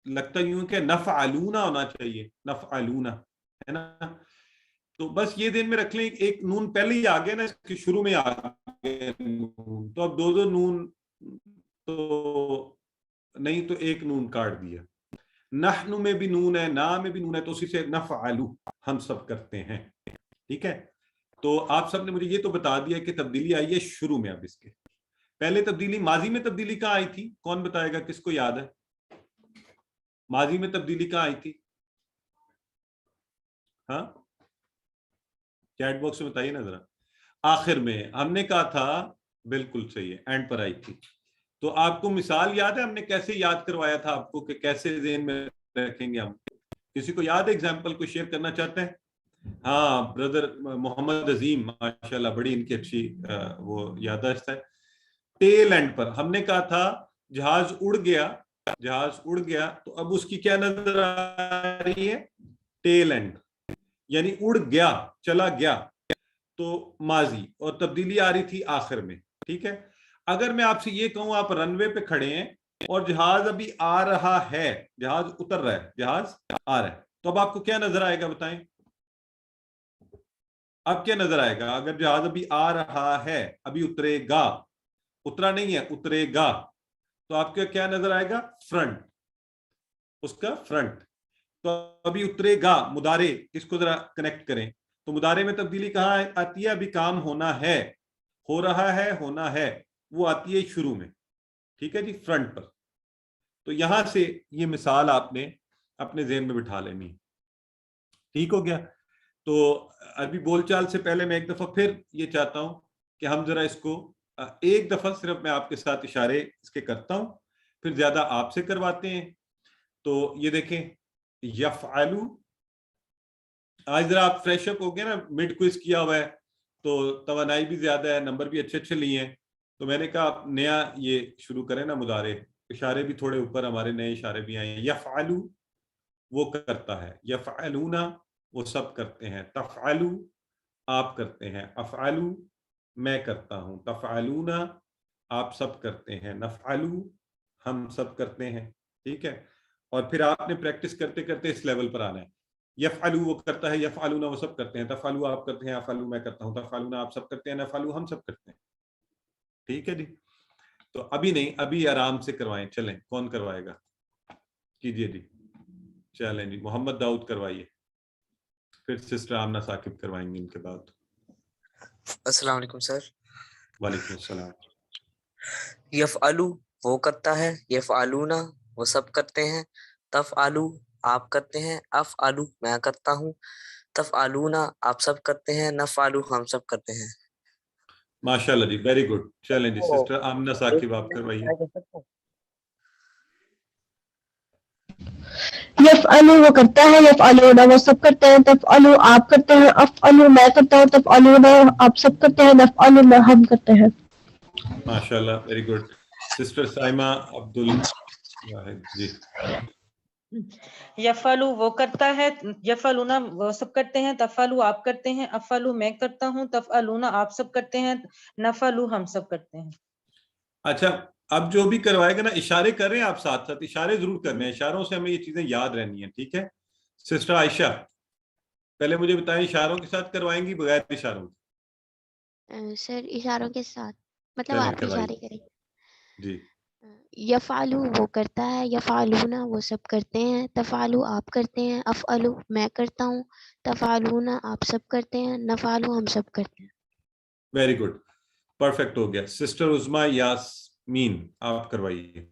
A: لگتا یوں کہ نفعلون ہونا چاہیے، نفعلون ہے نا. تو بس یہ ذہن میں رکھ لیں، ایک نون پہلے ہی آ گیا نا، اس کے شروع میں آ گیا نون، تو اب دو نون تو نہیں، تو ایک نون کاٹ دیا. نحن میں بھی نون ہے، نا میں بھی نون ہے، تو اسی سے نفعلو ہم سب کرتے ہیں. ٹھیک ہے، تو آپ سب نے مجھے یہ تو بتا دیا کہ تبدیلی آئی ہے شروع میں. اب اس کے پہلے تبدیلی ماضی میں تبدیلی کہاں آئی تھی؟ کون بتائے گا؟ کس کو یاد ہے ماضی میں تبدیلی کہاں آئی تھی؟ ہاں چیٹ باکس میں بتائیے نا ذرا. آخر میں ہم نے کہا تھا، بالکل صحیح ہے، اینڈ پر آئی تھی. تو آپ کو مثال یاد ہے ہم نے کیسے یاد کروایا تھا آپ کو، کہ کیسے ذہن میں رکھیں گے ہم؟ کسی کو یاد ہے ایگزامپل کو شیئر کرنا چاہتے ہیں؟ ہاں بردر محمد عظیم، ماشاءاللہ بڑی ان کی اچھی وہ یادداشت ہے. ٹیل اینڈ پر ہم نے کہا تھا جہاز اڑ گیا، جہاز اڑ گیا، تو اب اس کی کیا نظر آ رہی ہے؟ ٹیل اینڈ، یعنی اڑ گیا، چلا گیا، تو ماضی، اور تبدیلی آ رہی تھی آخر میں. ٹھیک ہے، اگر میں آپ سے یہ کہوں آپ رن وے پہ کھڑے ہیں اور جہاز ابھی آ رہا ہے، جہاز اتر رہا ہے، جہاز آ رہا ہے، تو اب آپ کو کیا نظر آئے گا بتائیں؟ اب کیا نظر آئے گا اگر جہاز ابھی آ رہا ہے، ابھی اترے گا، اترا نہیں ہے اترے گا، تو آپ کا کیا نظر آئے گا؟ فرنٹ، اس کا فرنٹ. تو ابھی اترے گا مضارع، اس کو ذرا کنیکٹ کریں. تو مضارع میں تبدیلی کہاں آتی ہے؟ ابھی کام ہونا ہے، ہو رہا ہے، ہونا ہے، وہ آتی ہے شروع میں. ٹھیک ہے جی، فرنٹ پر. تو یہاں سے یہ مثال آپ نے اپنے ذہن میں بٹھا لینی. ٹھیک ہو گیا؟ تو ابھی بول چال سے پہلے میں ایک دفعہ پھر یہ چاہتا ہوں کہ ہم ذرا اس کو ایک دفعہ صرف میں آپ کے ساتھ اشارے اس کے کرتا ہوں، پھر زیادہ آپ سے کرواتے ہیں. تو یہ دیکھیں یفعلو، آج ذرا آپ فریش اپ ہو گئے نا، مڈ کوئز کیا ہوا ہے تو توانائی بھی زیادہ ہے، نمبر بھی اچھے اچھے لیے ہیں. تو میں نے کہا آپ نیا یہ شروع کریں نا مضارع، اشارے بھی تھوڑے اوپر ہمارے نئے اشارے بھی آئے ہیں. یفعلو وہ کرتا ہے، یفعلون وہ سب کرتے ہیں، تفعلو آپ کرتے ہیں، افعلو میں کرتا ہوں، تفعلون آپ سب کرتے ہیں، نفعلو ہم سب کرتے ہیں. ٹھیک ہے، اور پھر آپ نے پریکٹس کرتے کرتے اس لیول پر آنا ہے. یفعلو وہ کرتا ہے، یفعلون وہ سب کرتے ہیں، تفعلو آپ کرتے ہیں، افعلو میں کرتا ہوں، تفعلون آپ سب کرتے ہیں، نفعلو ہم سب کرتے ہیں. ٹھیک ہے جی، تو ابھی نہیں، ابھی آرام سے کروائیں. چلیں کون کروائے گا؟ کیجیے جی، چلیں جی محمد داؤد کروائیے، پھر سسٹر آمنہ ثاقب کروائیں گے ان کے بعد.
C: السلام علیکم سر.
A: وعلیکم السلام.
C: یفعلو وہ کرتا ہے، یفعلون وہ سب کرتے ہیں، تفعلو آپ کرتے ہیں، افعلو میں کرتا ہوں، تفعلون آپ سب کرتے ہیں، نفعلو ہم سب کرتے ہیں.
A: ماشاءاللہ جی، ویری گڈ. چلیں جی سسٹر آمنہ ثاقب آپ کروائیے.
D: یفعلو وہ کرتا ہے، یفعلون وہ سب کرتے ہیں، تفعلو آپ کرتے ہیں، افعلو میں کرتا ہوں، تفعلون آپ سب کرتے ہیں، نفعلو میں ہم کرتے ہیں.
A: ماشاءاللہ very good. Sister Saima Abdul Wahid جی.
E: یفعلو وہ کرتا ہے، یفعلون وہ سب کرتے ہیں، تفعلو آپ کرتے ہیں، افعلو میں کرتا ہوں، تفعلون آپ سب کرتے ہیں، نفعلو ہم سب کرتے ہیں.
A: اچھا اب جو بھی کروائے گا نا، اشارے کر رہے ہیں آپ ساتھ ساتھ، اشارے ضرور کرنے ہیں، اشاروں سے ہمیں یہ چیزیں یاد رہنی ہیں. ٹھیک ہے سسٹر عائشہ، پہلے مجھے بتائیں اشاروں کے ساتھ کروائیں گی بغیر اشاروں کے؟
F: سر اشاروں کے ساتھ، مطلب
A: چلیں
F: آپ
A: کروائیے
F: اشارے کریں.
A: جی.
F: یفعلو وہ کرتا ہے، یفعلون وہ سب کرتے ہیں، تفعلو آپ کرتے ہیں، افعلو میں کرتا ہوں، تفعلون آپ سب کرتے ہیں، نفعلو ہم سب کرتے ہیں.
A: ویری گڈ، پرفیکٹ ہو گیا. سسٹر عظمیٰ یاسمین آپ کروائیے.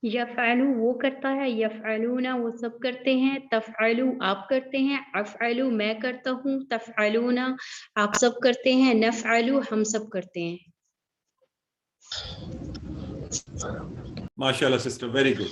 G: یفعلو وہ کرتا ہے، یفعلون وہ سب کرتے ہیں، تفعلو آپ کرتے ہیں، افعلو میں کرتا ہوں، تفعلون آپ سب کرتے ہیں، نفعلو ہم سب کرتے ہیں.
A: ماشاءاللہ سسٹر ویری گڈ.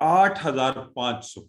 A: 8500.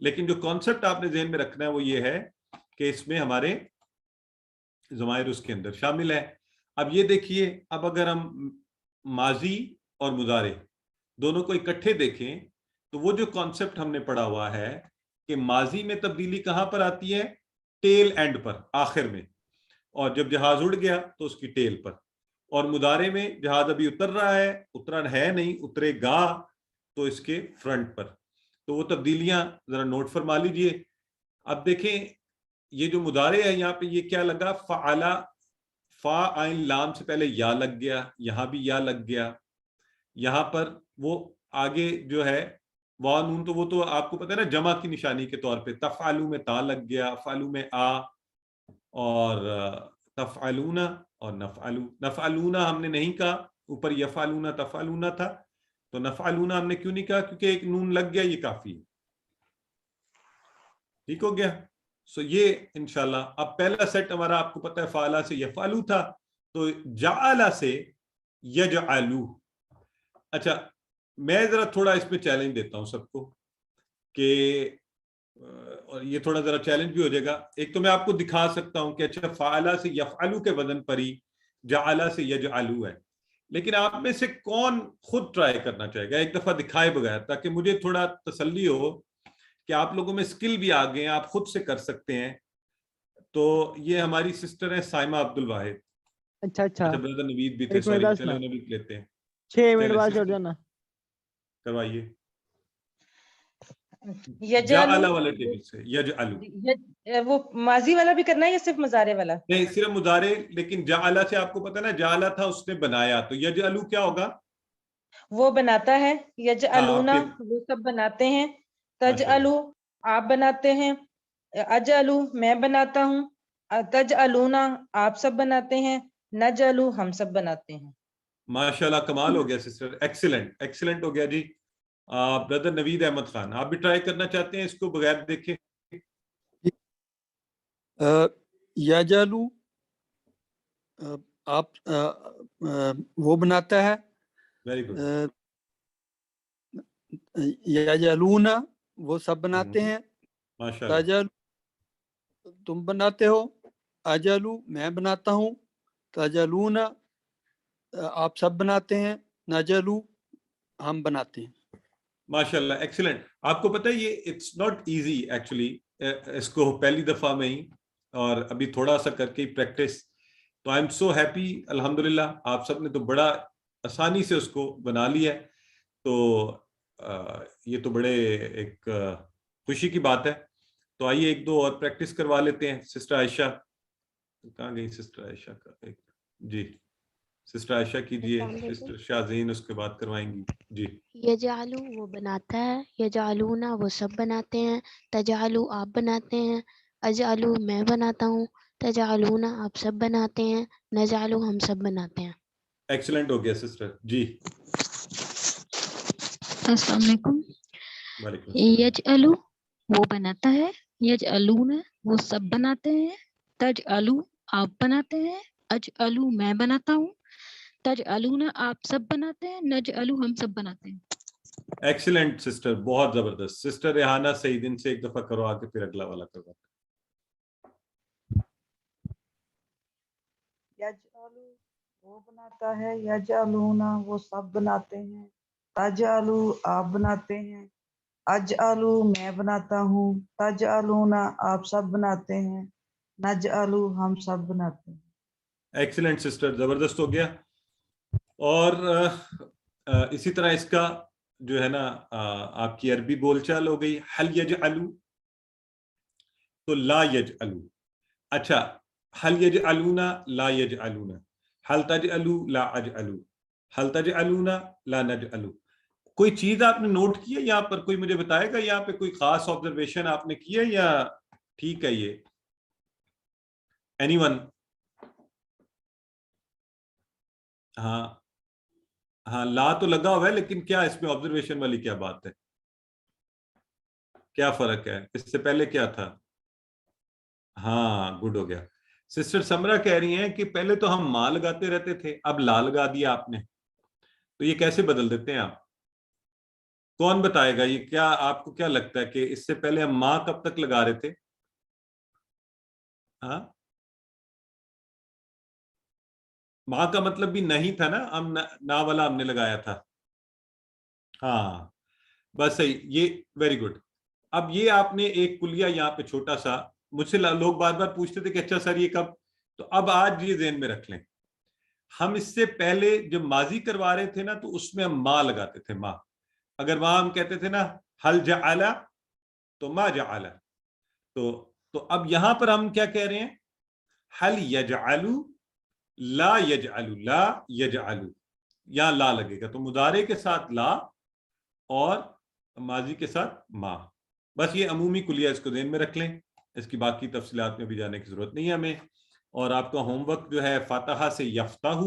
A: لیکن جو کانسیپٹ آپ نے ذہن میں رکھنا ہے وہ یہ ہے کہ اس میں ہمارے ضمائر اس کے اندر شامل ہے. اب یہ دیکھیے، اب اگر ہم ماضی اور مضارع دونوں کو اکٹھے دیکھیں تو وہ جو کانسیپٹ ہم نے پڑھا ہوا ہے کہ ماضی میں تبدیلی کہاں پر آتی ہے؟ ٹیل اینڈ پر، آخر میں، اور جب جہاز اڑ گیا تو اس کی ٹیل پر. اور مضارع میں جہاز ابھی اتر رہا ہے، اترا ہے نہیں، اترے گا تو اس کے فرنٹ پر. تو وہ تبدیلیاں ذرا نوٹ فرما لیجئے. اب دیکھیں یہ جو مضارع ہے یہاں پہ یہ کیا لگا؟ فعلا، فا عین لام سے پہلے یا لگ گیا، یہاں بھی یا لگ گیا. یہاں پر وہ آگے جو ہے وا نون، تو وہ تو آپ کو پتہ ہے نا جمع کی نشانی کے طور پہ. تفعلو میں تا لگ گیا، افعلو میں آ، اور تفعلون اور نفعلو. نفعلون ہم نے نہیں کہا، اوپر یفعلون تفعلون تھا، تو نفعلون ہم نے کیوں نہیں کہا؟ کیونکہ ایک نون لگ گیا، یہ کافی ہے. ٹھیک ہو گیا؟ سو یہ انشاءاللہ اب پہلا سیٹ ہمارا آپ کو پتہ ہے فعلا سے یفعلو تھا، تو جعل سے یجعلو. اچھا میں ذرا تھوڑا اس میں چیلنج دیتا ہوں سب کو کہ اور یہ تھوڑا ذرا چیلنج بھی ہو جائے گا. ایک تو میں آپ کو دکھا سکتا ہوں کہ اچھا فعلا سے یفعلو کے وزن پر ہی جعل سے یجعلو ہے، لیکن آپ میں سے کون خود ٹرائی کرنا چاہے گا ایک دفعہ دکھائے بغیر، تاکہ مجھے تھوڑا تسلی ہو کہ آپ لوگوں میں سکل بھی آ گئے ہیں، آپ خود سے کر سکتے ہیں. تو یہ ہماری سسٹر ہیں سائمہ عبد الواحد.
H: اچھا
A: بردر نوید بھی تھے،
H: ایک منٹ
A: سوری
H: بس
A: چلو
H: نا،
A: نوید لیتے ہیں.
H: 6 منٹ بعد چھوڑ جانا.
A: کروائیے
E: یجعلو،
A: جعل والے ٹیبل سے یجعلو.
E: وہ ماضی والا بھی کرنا ہے یا صرف مضارع والا؟
A: نہیں صرف مضارع، لیکن جعل سے آپ کو پتہ نا جعل تھا اس نے بنایا، تو یجعلو کیا ہوگا؟
E: وہ بناتا ہے. یجعلون وہ سب بناتے ہیں. تجعلو آپ بناتے ہیں. اجعلو میں بناتا ہوں. تجعلون آپ سب بناتے ہیں. نجعلو ہم سب بناتے ہیں.
A: ماشاءاللہ کمال ہو گیا سسٹر، ایکسیلنٹ ایکسیلنٹ ہو گیا جی. بردر نوید احمد خان آپ بھی ٹرائی کرنا چاہتے ہیں اس کو بغیر دیکھے؟
B: یجعلو آپ وہ بناتا ہے.
A: Very good.
B: یجعلون وہ سب بناتے ہیں.
A: ماشاءاللہ.
B: تجعلو تم بناتے ہو. اجعلو میں بناتا ہوں. تجعلون آپ سب بناتے ہیں. نجعلو ہم بناتے ہیں.
A: ماشاءاللہ ایکسیلنٹ. آپ کو پتہ ہے یہ اٹس ناٹ ایزی ایکچولی، اس کو پہلی دفعہ میں ہی اور ابھی تھوڑا سا کر کے پریکٹس، تو آئی ایم سو ہیپی الحمدللہ. آپ سب نے تو بڑا آسانی سے اس کو بنا لیا ہے، تو یہ تو بڑے ایک خوشی کی بات ہے. تو آئیے ایک دو اور پریکٹس کروا لیتے ہیں. سسٹر عائشہ کہاں گئی؟ سسٹر عائشہ کا ایک جی سسٹر عائشہ کیجئے، سسٹر شازین اس کے بعد کروائیں گی. جی
F: یجعلو وہ بناتا ہے. یجعلون وہ سب بناتے ہیں. تجعلو آپ بناتے ہیں. اجعلو میں بناتا ہوں. تجعلون آپ سب بناتے ہیں. نجعلو ہم سب بناتے ہیں.
A: ایکسیلنٹ ہو گیا سسٹر. جی
I: السلام علیکم.
A: وعلیکم السلام.
I: یجعلو وہ بناتا ہے. یجعلون وہ سب بناتے ہیں. تجعلو آپ بناتے ہیں. اجعلو میں بناتا ہوں. تجعلون آپ سب بناتے ہیں. نجعلو ہم سب بناتے ہیں.
A: ایکسیلنٹ سسٹر، بہت زبردست. سسٹر ریحانہ سعید ان سے ایک دفعہ کرو آ کے پھر اگلا والا کروا.
J: یجعلو وہ بناتا ہے. یجعلون وہ سب بناتے ہیں. تجعلو آپ بناتے ہیں. اجعلو میں بناتا ہوں. تجعلون آپ سب بناتے ہیں. نجعلو ہم سب بناتے ہیں.
A: ایکسیلنٹ سسٹر، زبردست ہو گیا. اور اسی طرح اس کا جو ہے نا آپ کی عربی بول چال ہو گئی. حل یجعلو تو لا یجعلو. اچھا حل یجعلون لا یجعلون. حل تجعلو لا اجعلو. حل تجعلون لا نجعلو. کوئی چیز آپ نے نوٹ کی ہے یہاں پر؟ کوئی مجھے بتائے گا یہاں پہ کوئی خاص آبزرویشن آپ نے کی ہے یا ٹھیک ہے یہ؟ Any one? ہاں لا تو لگا ہوا ہے، لیکن کیا اس میں آبزرویشن والی کیا بات ہے؟ کیا فرق ہے؟ اس سے پہلے کیا تھا؟ ہاں گڈ ہو گیا. سسٹر سمرہ کہہ رہی ہیں کہ پہلے تو ہم ماں لگاتے رہتے تھے، اب لا لگا دیا آپ نے، تو یہ کیسے بدل دیتے ہیں آپ؟ کون بتائے گا یہ کیا آپ کو کیا لگتا ہے کہ اس سے پہلے ہم ماں کب تک لگا رہے تھے؟ ہاں ماں کا مطلب بھی نہیں تھا نا، ہم نا والا ہم نے لگایا تھا. ہاں بس صحیح، یہ ویری گڈ. اب یہ آپ نے ایک کلیہ یہاں پہ چھوٹا سا، مجھ سے لوگ بار بار پوچھتے تھے کہ اچھا سر یہ کب، تو اب آج یہ ذہن میں رکھ لیں، ہم اس سے پہلے جب ماضی کروا رہے تھے نا تو اس میں ہم ماں لگاتے تھے. ماں، اگر وہاں ہم کہتے تھے نا حل جعل تو ما جعل، تو اب یہاں پر ہم کیا کہہ رہے ہیں؟ حل یجعل لا یجعل، لا یجعل، یہاں لا لگے گا، تو مضارع کے ساتھ لا اور ماضی کے ساتھ ما. بس یہ عمومی کلیہ اس کو ذہن میں رکھ لیں، اس کی باقی تفصیلات میں بھی جانے کی ضرورت نہیں ہے ہمیں. اور آپ کا ہوم ورک جو ہے فاتحہ سے یفتح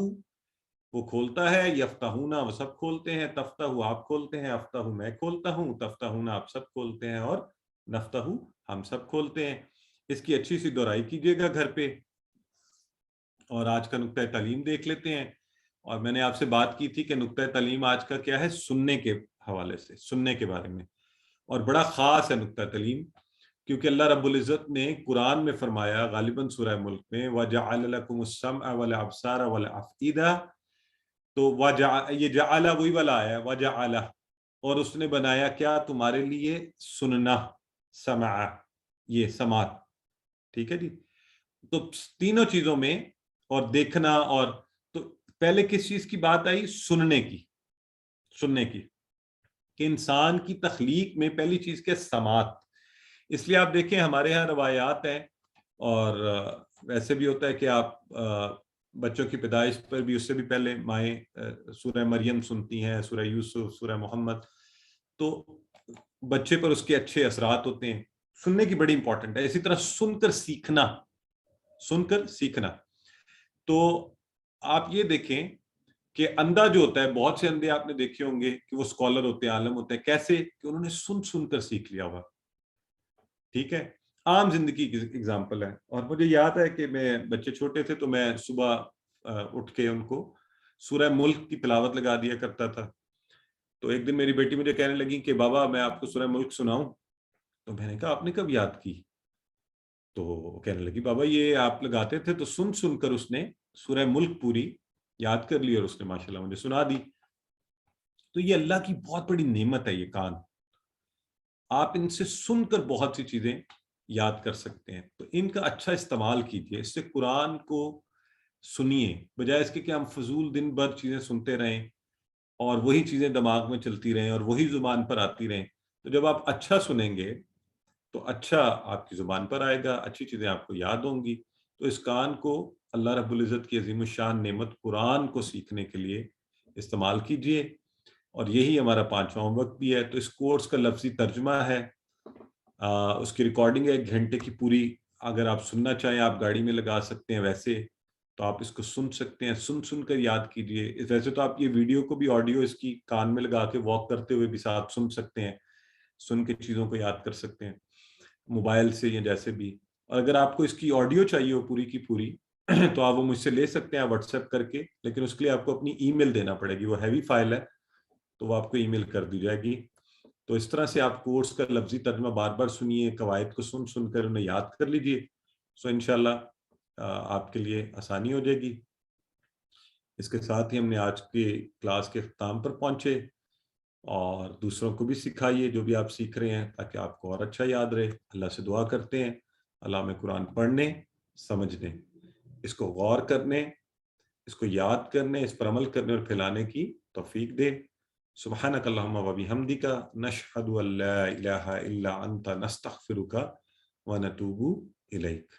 A: وہ کھولتا ہے، یفتحون وہ سب کھولتے ہیں، تفتح آپ کھولتے ہیں، افتح میں کھولتا ہوں، تفتحون آپ سب کھولتے ہیں، اور نفتح ہم سب کھولتے ہیں. اس کی اچھی سی دہرائی کیجیے گا گھر پہ. اور آج کا نقطہ تعلیم دیکھ لیتے ہیں. اور میں نے آپ سے بات کی تھی کہ نقطہ تعلیم آج کا کیا ہے، سننے کے حوالے سے، سننے کے بارے میں، اور بڑا خاص ہے نقطہ تعلیم، کیونکہ اللہ رب العزت نے قرآن میں فرمایا غالباً سورہ ملک میں وَجَعَلَ لَكُمُ السَّمْعَ وَالْأَبْصَارَ وَالْأَفْئِدَةَ، تو یہ جعل وہی والا آیا ہے، وَجَعَلَ، اور اس نے بنایا کیا تمہارے لیے، سننا، سمع، یہ سماعت. ٹھیک ہے جی. تو تینوں چیزوں میں، اور دیکھنا، اور تو پہلے کس چیز کی بات آئی؟ سننے کی. سننے کی کہ انسان کی تخلیق میں پہلی چیز کیا؟ سماعت. اس لیے آپ دیکھیں ہمارے ہاں روایات ہیں، اور ویسے بھی ہوتا ہے کہ آپ بچوں کی پیدائش پر بھی، اس سے بھی پہلے مائیں سورہ مریم سنتی ہیں، سورہ یوسف، سورہ محمد، تو بچے پر اس کے اچھے اثرات ہوتے ہیں. سننے کی بڑی امپورٹنٹ ہے. اسی طرح سن کر سیکھنا، سن کر سیکھنا. تو آپ یہ دیکھیں کہ اندھا جو ہوتا ہے، بہت سے اندھے آپ نے دیکھے ہوں گے کہ وہ اسکالر ہوتے ہیں، عالم ہوتے ہیں، کیسے کہ انہوں نے سن سن کر سیکھ لیا ہوا. ٹھیک ہے، عام زندگی کی اگزامپل ہے. اور مجھے یاد ہے کہ میں بچے چھوٹے تھے تو میں صبح اٹھ کے ان کو سورہ ملک کی تلاوت لگا دیا کرتا تھا. تو ایک دن میری بیٹی مجھے کہنے لگی کہ بابا میں آپ کو سورہ ملک سناؤں. تو میں نے کہا آپ نے کب یاد کی؟ تو وہ کہنے لگی بابا یہ آپ لگاتے تھے، تو سن سن کر اس نے سورہ ملک پوری یاد کر لی، اور اس نے ماشاءاللہ مجھے سنا دی. تو یہ اللہ کی بہت بڑی نعمت ہے، یہ کان. آپ ان سے سن کر بہت سی چیزیں یاد کر سکتے ہیں. تو ان کا اچھا استعمال کیجیے. اس سے قرآن کو سنیے، بجائے اس کے کہ ہم فضول دن بھر چیزیں سنتے رہیں اور وہی چیزیں دماغ میں چلتی رہیں اور وہی زبان پر آتی رہیں. تو جب آپ اچھا سنیں گے تو اچھا آپ کی زبان پر آئے گا، اچھی چیزیں آپ کو یاد ہوں گی. تو اس کان کو اللہ رب العزت کی عظیم الشان نعمت قرآن کو سیکھنے کے لیے استعمال کیجیے. اور یہی ہمارا 5واں ہوم ورک بھی ہے. تو اس کورس کا لفظی ترجمہ ہے، اس کی ریکارڈنگ ہے 1 گھنٹے کی پوری. اگر آپ سننا چاہیں آپ گاڑی میں لگا سکتے ہیں، ویسے تو آپ اس کو سن سکتے ہیں. سن سن کر یاد کیجیے. ویسے تو آپ یہ ویڈیو کو بھی، آڈیو اس کی کان میں لگا کے واک کرتے ہوئے بھی ساتھ سن سکتے ہیں، سن کے چیزوں کو یاد کر سکتے ہیں موبائل سے یا جیسے بھی. اور اگر آپ کو اس کی آڈیو چاہیے ہو پوری کی پوری تو آپ وہ مجھ سے لے سکتے ہیں واٹس ایپ کر کے، لیکن اس کے لیے آپ کو اپنی ای میل دینا پڑے گی. وہ ہیوی فائل ہے تو وہ آپ کو ای میل کر دی جائے گی. تو اس طرح سے آپ کورس کا لفظی ترجمہ بار بار سنیے، قواعد کو سن سن کر انہیں یاد کر لیجئے. سو انشاءاللہ آپ کے لیے آسانی ہو جائے گی. اس کے ساتھ ہی ہم نے آج کے کلاس کے اختتام پر پہنچے. اور دوسروں کو بھی سکھائیے جو بھی آپ سیکھ رہے ہیں، تاکہ آپ کو اور اچھا یاد رہے. اللہ سے دعا کرتے ہیں اللہ ہمیں قرآن پڑھنے، سمجھنے، اس کو غور کرنے، اس کو یاد کرنے، اس پر عمل کرنے اور پھیلانے کی توفیق دے. سبحانک اللہم و بحمدک، نشہد ان لا الہ الا انت، نستغفرک و نتوب الیک.